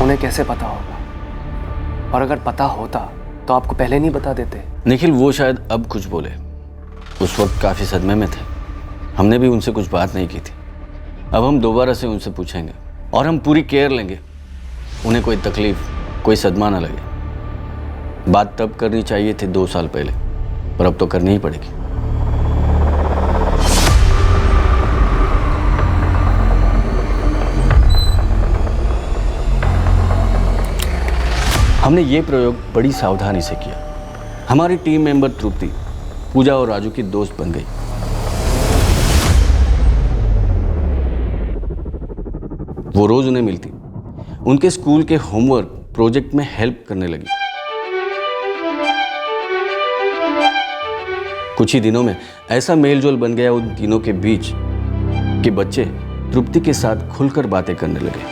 उन्हें कैसे पता होगा? और अगर पता होता तो आपको पहले नहीं बता देते। निखिल, वो शायद अब कुछ बोले, उस वक्त काफ़ी सदमे में थे। हमने भी उनसे कुछ बात नहीं की थी। अब हम दोबारा से उनसे पूछेंगे और हम पूरी केयर लेंगे, उन्हें कोई तकलीफ, कोई सदमा ना लगे। बात तब करनी चाहिए थी 2 साल पहले, पर अब तो करनी ही पड़ेगी। हमने ये प्रयोग बड़ी सावधानी से किया। हमारी टीम मेंबर तृप्ति पूजा और राजू की दोस्त बन गई। वो रोज उन्हें मिलती, उनके स्कूल के होमवर्क प्रोजेक्ट में हेल्प करने लगी। कुछ ही दिनों में ऐसा मेलजोल बन गया उन तीनों के बीच कि बच्चे तृप्ति के साथ खुलकर बातें करने लगे।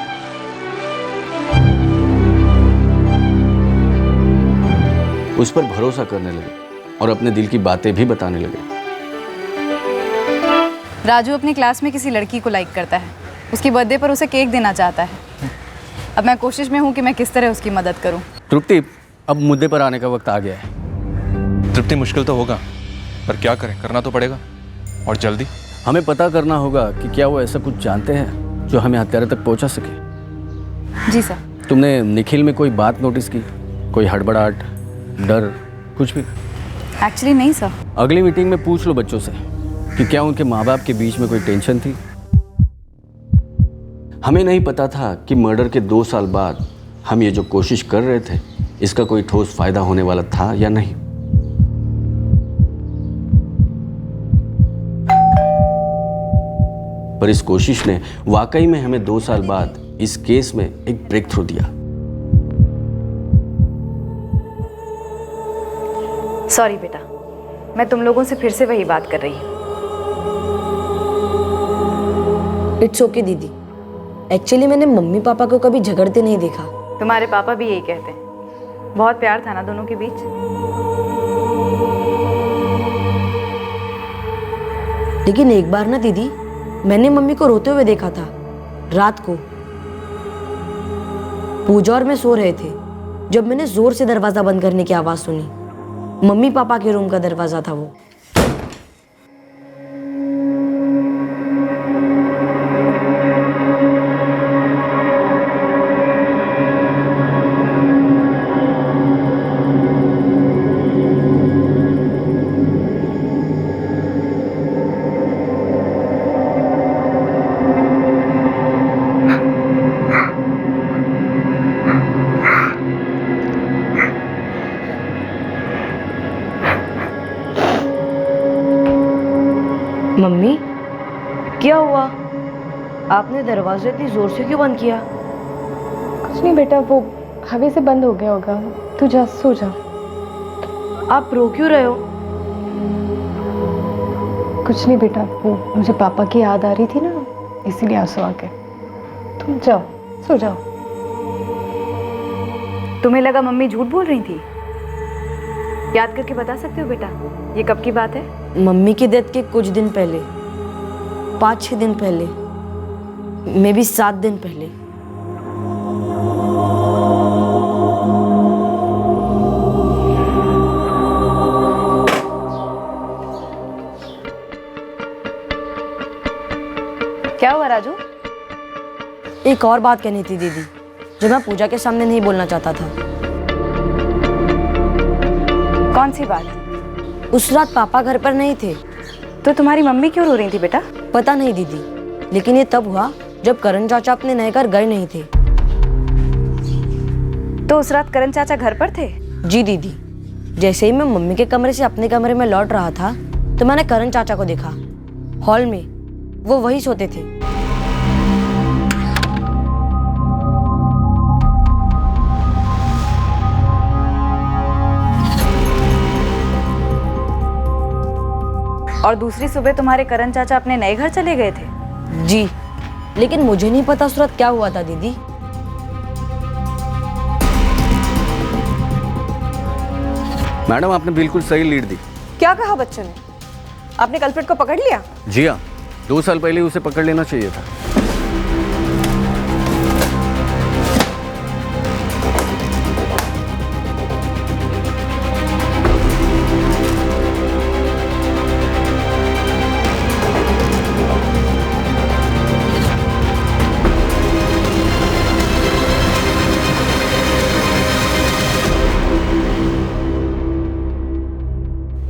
उस पर भरोसा करने लगे और अपने दिल की बातें भी बताने लगे। राजू अपनी क्लास में किसी लड़की को लाइक करता है, उसकी बर्थडे पर उसे केक देना चाहता है। अब मैं कोशिश में हूँ कि मैं किस तरह उसकी मदद करूँ। तृप्ति, अब मुद्दे पर आने का वक्त आ गया है। तृप्ति, मुश्किल तो होगा, पर क्या करें, करना तो पड़ेगा, और जल्दी। हमें पता करना होगा कि क्या वो ऐसा कुछ जानते हैं जो हमें हत्यारे तक पहुंचा सके। जी सर। तुमने निखिल में कोई बात नोटिस की? कोई हड़बड़ाहट, डर, कुछ भी? एक्चुअली नहीं सर। अगली मीटिंग में पूछ लो बच्चों से कि क्या उनके माँ बाप के बीच में कोई टेंशन थी। हमें नहीं पता था कि मर्डर के 2 साल बाद हम ये जो कोशिश कर रहे थे इसका कोई ठोस फायदा होने वाला था या नहीं। पर इस कोशिश ने वाकई में हमें 2 साल बाद इस केस में एक ब्रेक थ्रू दिया। सॉरी बेटा, मैं तुम लोगों से फिर से वही बात कर रही हूँ। इट्स ओके दीदी, एक्चुअली मैंने मम्मी पापा को कभी झगड़ते नहीं देखा। तुम्हारे पापा भी यही कहते हैं। बहुत प्यार था ना दोनों के बीच। लेकिन एक बार ना दीदी, मैंने मम्मी को रोते हुए देखा था रात को। पूजा और मैं सो रहे थे जब मैंने जोर से दरवाजा बंद करने की आवाज सुनी। मम्मी पापा के रूम का दरवाजा था वो। मम्मी, क्या हुआ? आपने दरवाजा इतनी जोर से क्यों बंद किया? कुछ नहीं बेटा, वो हवा से बंद हो गया होगा। तू जा, सो जा। आप रो क्यों रहे हो? कुछ नहीं बेटा, वो मुझे पापा की याद आ रही थी ना, इसीलिए आंसू आ गए। तुम जाओ, सो जाओ। तुम्हें लगा मम्मी झूठ बोल रही थी? याद करके बता सकते हो बेटा, ये कब की बात है? मम्मी की डेथ के कुछ दिन पहले, 5-6 दिन पहले, मे भी 7 दिन पहले। क्या हुआ राजू? एक और बात कहनी थी दीदी, जो मैं पूजा के सामने नहीं बोलना चाहता था। कौन सी बात? उस रात पापा घर पर नहीं थे। तो तुम्हारी मम्मी क्यों रो रही थी बेटा? पता नहीं दीदी, लेकिन ये तब हुआ जब करण चाचा अपने नए घर गए नहीं थे। तो उस रात करण चाचा घर पर थे? जी दीदी, जैसे ही मैं मम्मी के कमरे से अपने कमरे में लौट रहा था तो मैंने करण चाचा को देखा हॉल में। वो वहीं सोते थे। और दूसरी सुबह तुम्हारे करण चाचा अपने नए घर चले गए थे? जी, लेकिन मुझे नहीं पता उस रात क्या हुआ था दीदी। मैडम, आपने बिल्कुल सही लीड दी। क्या कहा बच्चों ने? आपने कल्प्रिट को पकड़ लिया? जी हाँ, 2 साल पहले उसे पकड़ लेना चाहिए था।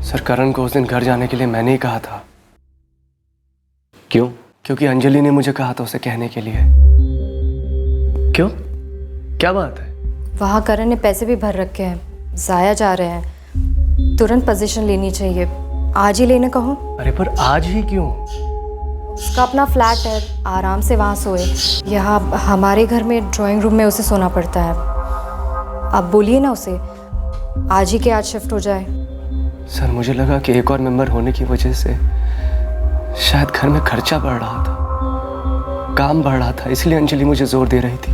सर, करण को उस दिन घर जाने के लिए मैंने ही कहा था। क्यों? क्योंकि अंजलि ने मुझे कहा था उसे कहने के लिए। क्यों? क्या बात है? वहाँ करण ने पैसे भी भर रखे हैं, ज़ाया जा रहे हैं। तुरंत पोजीशन लेनी चाहिए। आज ही लेने कहो। अरे पर आज ही क्यों? उसका अपना फ्लैट है, आराम से वहाँ सोए। यहाँ हमारे घर में ड्राइंग रूम में उसे सोना पड़ता है। आप बोलिए ना उसे आज ही के आज शिफ्ट हो जाए। सर, मुझे लगा कि एक और मेंबर होने की वजह से शायद घर में खर्चा बढ़ रहा था, काम बढ़ रहा था, इसलिए अंजलि मुझे जोर दे रही थी।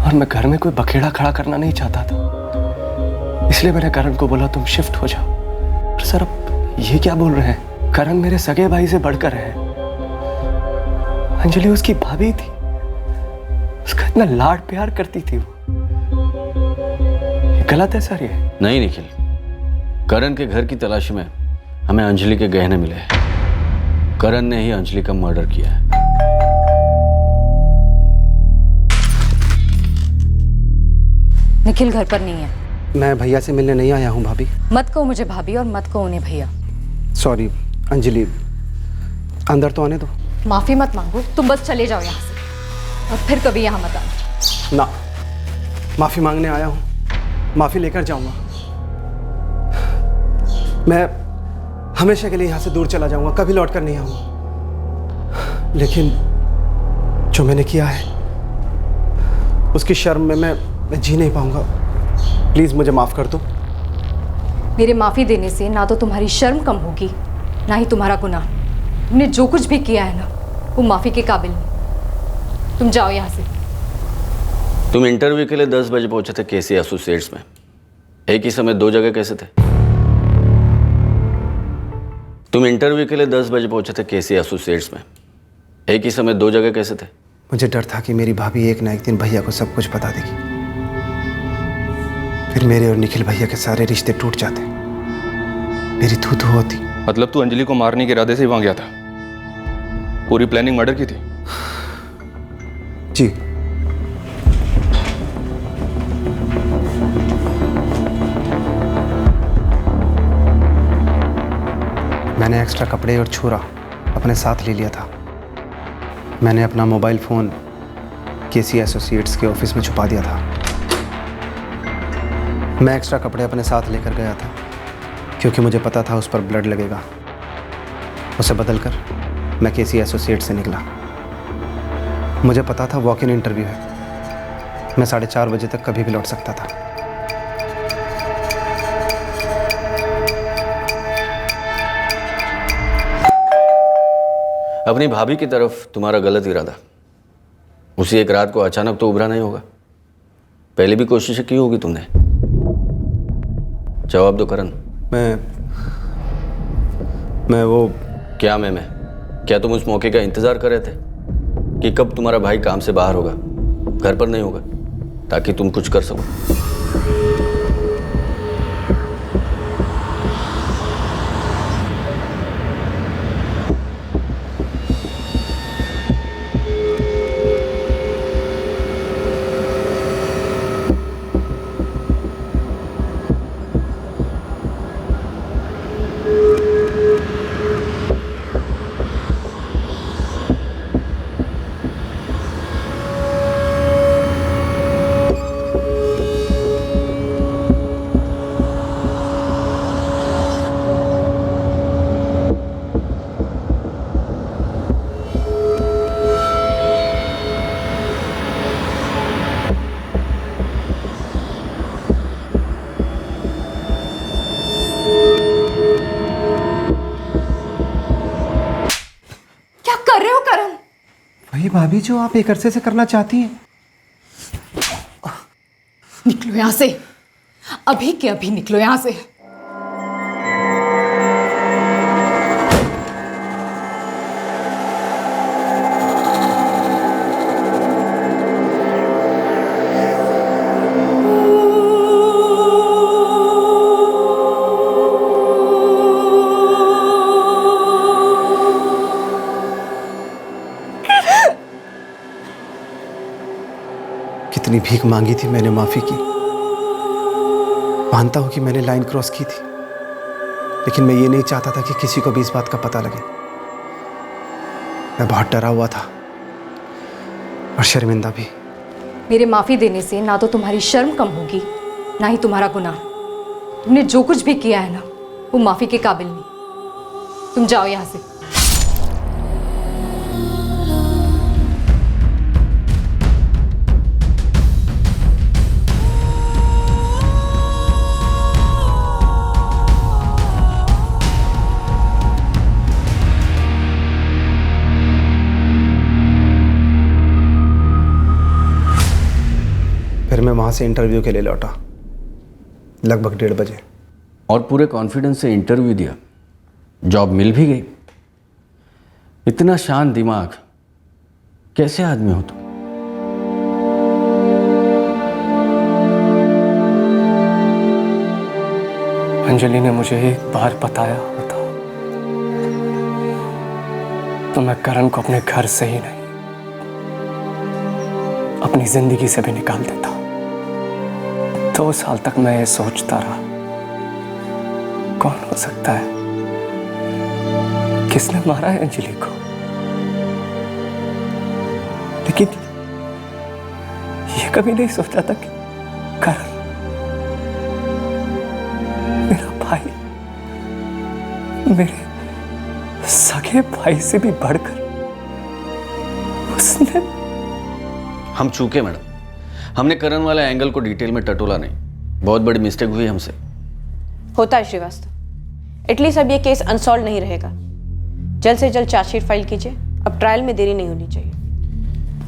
और मैं घर में कोई बखेड़ा खड़ा करना नहीं चाहता था, इसलिए मैंने करण को बोला तुम शिफ्ट हो जाओ। पर सर, अब ये क्या बोल रहे हैं? करण मेरे सगे भाई से बढ़कर है। अंजलि उसकी भाभी थी, उसका इतना लाड प्यार करती थी वो। ये गलत है सर ये? नहीं निखिल, करण के घर की तलाशी में हमें अंजलि के गहने मिले हैं। करण ने ही अंजलि का मर्डर किया है। निखिल घर पर नहीं है। मैं भैया से मिलने नहीं आया हूँ भाभी। मत कहो मुझे भाभी और मत कहो उन्हें भैया। सॉरी अंजलि, अंदर तो आने दो। माफी मत मांगो, तुम बस चले जाओ यहाँ से और फिर कभी यहाँ मत आना। ना, माफी मांगने आया हूँ, माफी लेकर जाऊंगा। मैं हमेशा के लिए यहाँ से दूर चला जाऊंगा, कभी लौट कर नहीं आऊंगा। लेकिन जो मैंने किया है उसकी शर्म में मैं जी नहीं पाऊंगा। प्लीज मुझे माफ कर दो। मेरे माफी देने से ना तो तुम्हारी शर्म कम होगी ना ही तुम्हारा गुनाह। तुमने जो कुछ भी किया है ना वो माफी के काबिल नहीं। तुम जाओ यहाँ से। तुम इंटरव्यू के लिए 10 बजे पहुंचे थे केसी एसोसिएट्स में। एक ही समय 2 जगह कैसे थे? तुम इंटरव्यू के लिए 10 बजे पहुंचे थे केसी एसोसिएट्स में। एक ही समय 2 जगह कैसे थे? मुझे डर था कि मेरी भाभी एक ना एक दिन भैया को सब कुछ बता देगी, फिर मेरे और निखिल भैया के सारे रिश्ते टूट जाते, मेरी थू होती। मतलब तू अंजलि को मारने के इरादे से ही वहां गया था? पूरी प्लानिंग मर्डर की थी? जी। मैंने एक्स्ट्रा कपड़े और छुरा अपने साथ ले लिया था। मैंने अपना मोबाइल फ़ोन केसी एसोसिएट्स के ऑफिस में छुपा दिया था। मैं एक्स्ट्रा कपड़े अपने साथ लेकर गया था क्योंकि मुझे पता था उस पर ब्लड लगेगा। उसे बदलकर मैं केसी एसोसिएट से निकला। मुझे पता था वॉक इन इंटरव्यू है, मैं 4:30 बजे तक कभी भी लौट सकता था। अपनी भाभी की तरफ तुम्हारा गलत इरादा उसी एक रात को अचानक तो उभरा नहीं होगा। पहले भी कोशिशें की होगी तुमने। जवाब दो करण। मैं वो क्या मैं क्या तुम उस मौके का इंतजार कर रहे थे कि कब तुम्हारा भाई काम से बाहर होगा, घर पर नहीं होगा, ताकि तुम कुछ कर सको? वही भाभी जो आप एक अरसे से करना चाहती हैं। निकलो यहां से, अभी के अभी निकलो यहां से। कितनी भीख मांगी थी मैंने माफी की। मानता हूं कि मैंने लाइन क्रॉस की थी, लेकिन मैं ये नहीं चाहता था कि किसी को भी इस बात का पता लगे। मैं बहुत डरा हुआ था और शर्मिंदा भी। मेरे माफी देने से ना तो तुम्हारी शर्म कम होगी ना ही तुम्हारा गुनाह। तुमने जो कुछ भी किया है ना वो माफी के काबिल नहीं। तुम जाओ यहां से। फिर मैं वहां से इंटरव्यू के लिए लौटा लगभग 1:30 बजे। और पूरे कॉन्फिडेंस से इंटरव्यू दिया, जॉब मिल भी गई। इतना शांत दिमाग कैसे आदमी हो तुम? अंजलि ने मुझे एक बार बताया होता तो मैं करण को अपने घर से ही नहीं, अपनी जिंदगी से भी निकाल देता। 2 साल तक मैं ये सोचता रहा, कौन हो सकता है, किसने मारा है अंजलि को। लेकिन ये कभी नहीं सोचा था कि करण मेरा भाई, मेरे सगे भाई से भी बढ़कर उसने। हम चूके मैडम, हमने करण वाला एंगल को डिटेल में टटोला नहीं। बहुत बड़ी मिस्टेक हुई हमसे। होता है श्रीवास्तव, एटलीस्ट अब ये केस अनसॉल्व नहीं रहेगा। जल्द से जल्द चार्जशीट फाइल कीजिए, अब ट्रायल में देरी नहीं होनी चाहिए।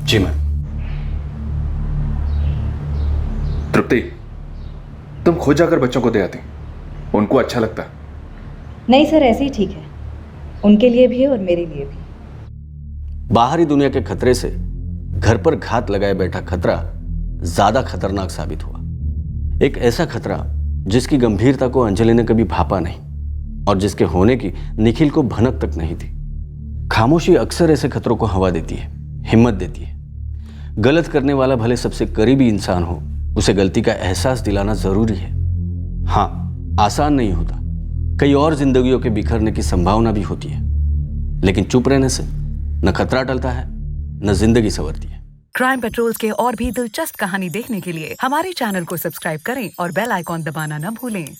जी मैम। तृप्ति, तुम खुद जाकर बच्चों को दे आती, उनको अच्छा लगता। नहीं सर, ऐसे ही ठीक है, उनके लिए भी और मेरे लिए भी। बाहरी दुनिया के खतरे से घर पर घात लगाए बैठा खतरा ज्यादा खतरनाक साबित हुआ। एक ऐसा खतरा जिसकी गंभीरता को अंजलि ने कभी भापा नहीं और जिसके होने की निखिल को भनक तक नहीं थी। खामोशी अक्सर ऐसे खतरों को हवा देती है, हिम्मत देती है। गलत करने वाला भले सबसे करीबी इंसान हो, उसे गलती का एहसास दिलाना जरूरी है। हाँ, आसान नहीं होता, कई और जिंदगियों के बिखरने की संभावना भी होती है, लेकिन चुप रहने से न खतरा टलता है न जिंदगी संवरती है। क्राइम पेट्रोल्स के और भी दिलचस्प कहानी देखने के लिए हमारे चैनल को सब्सक्राइब करें और बेल आइकॉन दबाना न भूलें।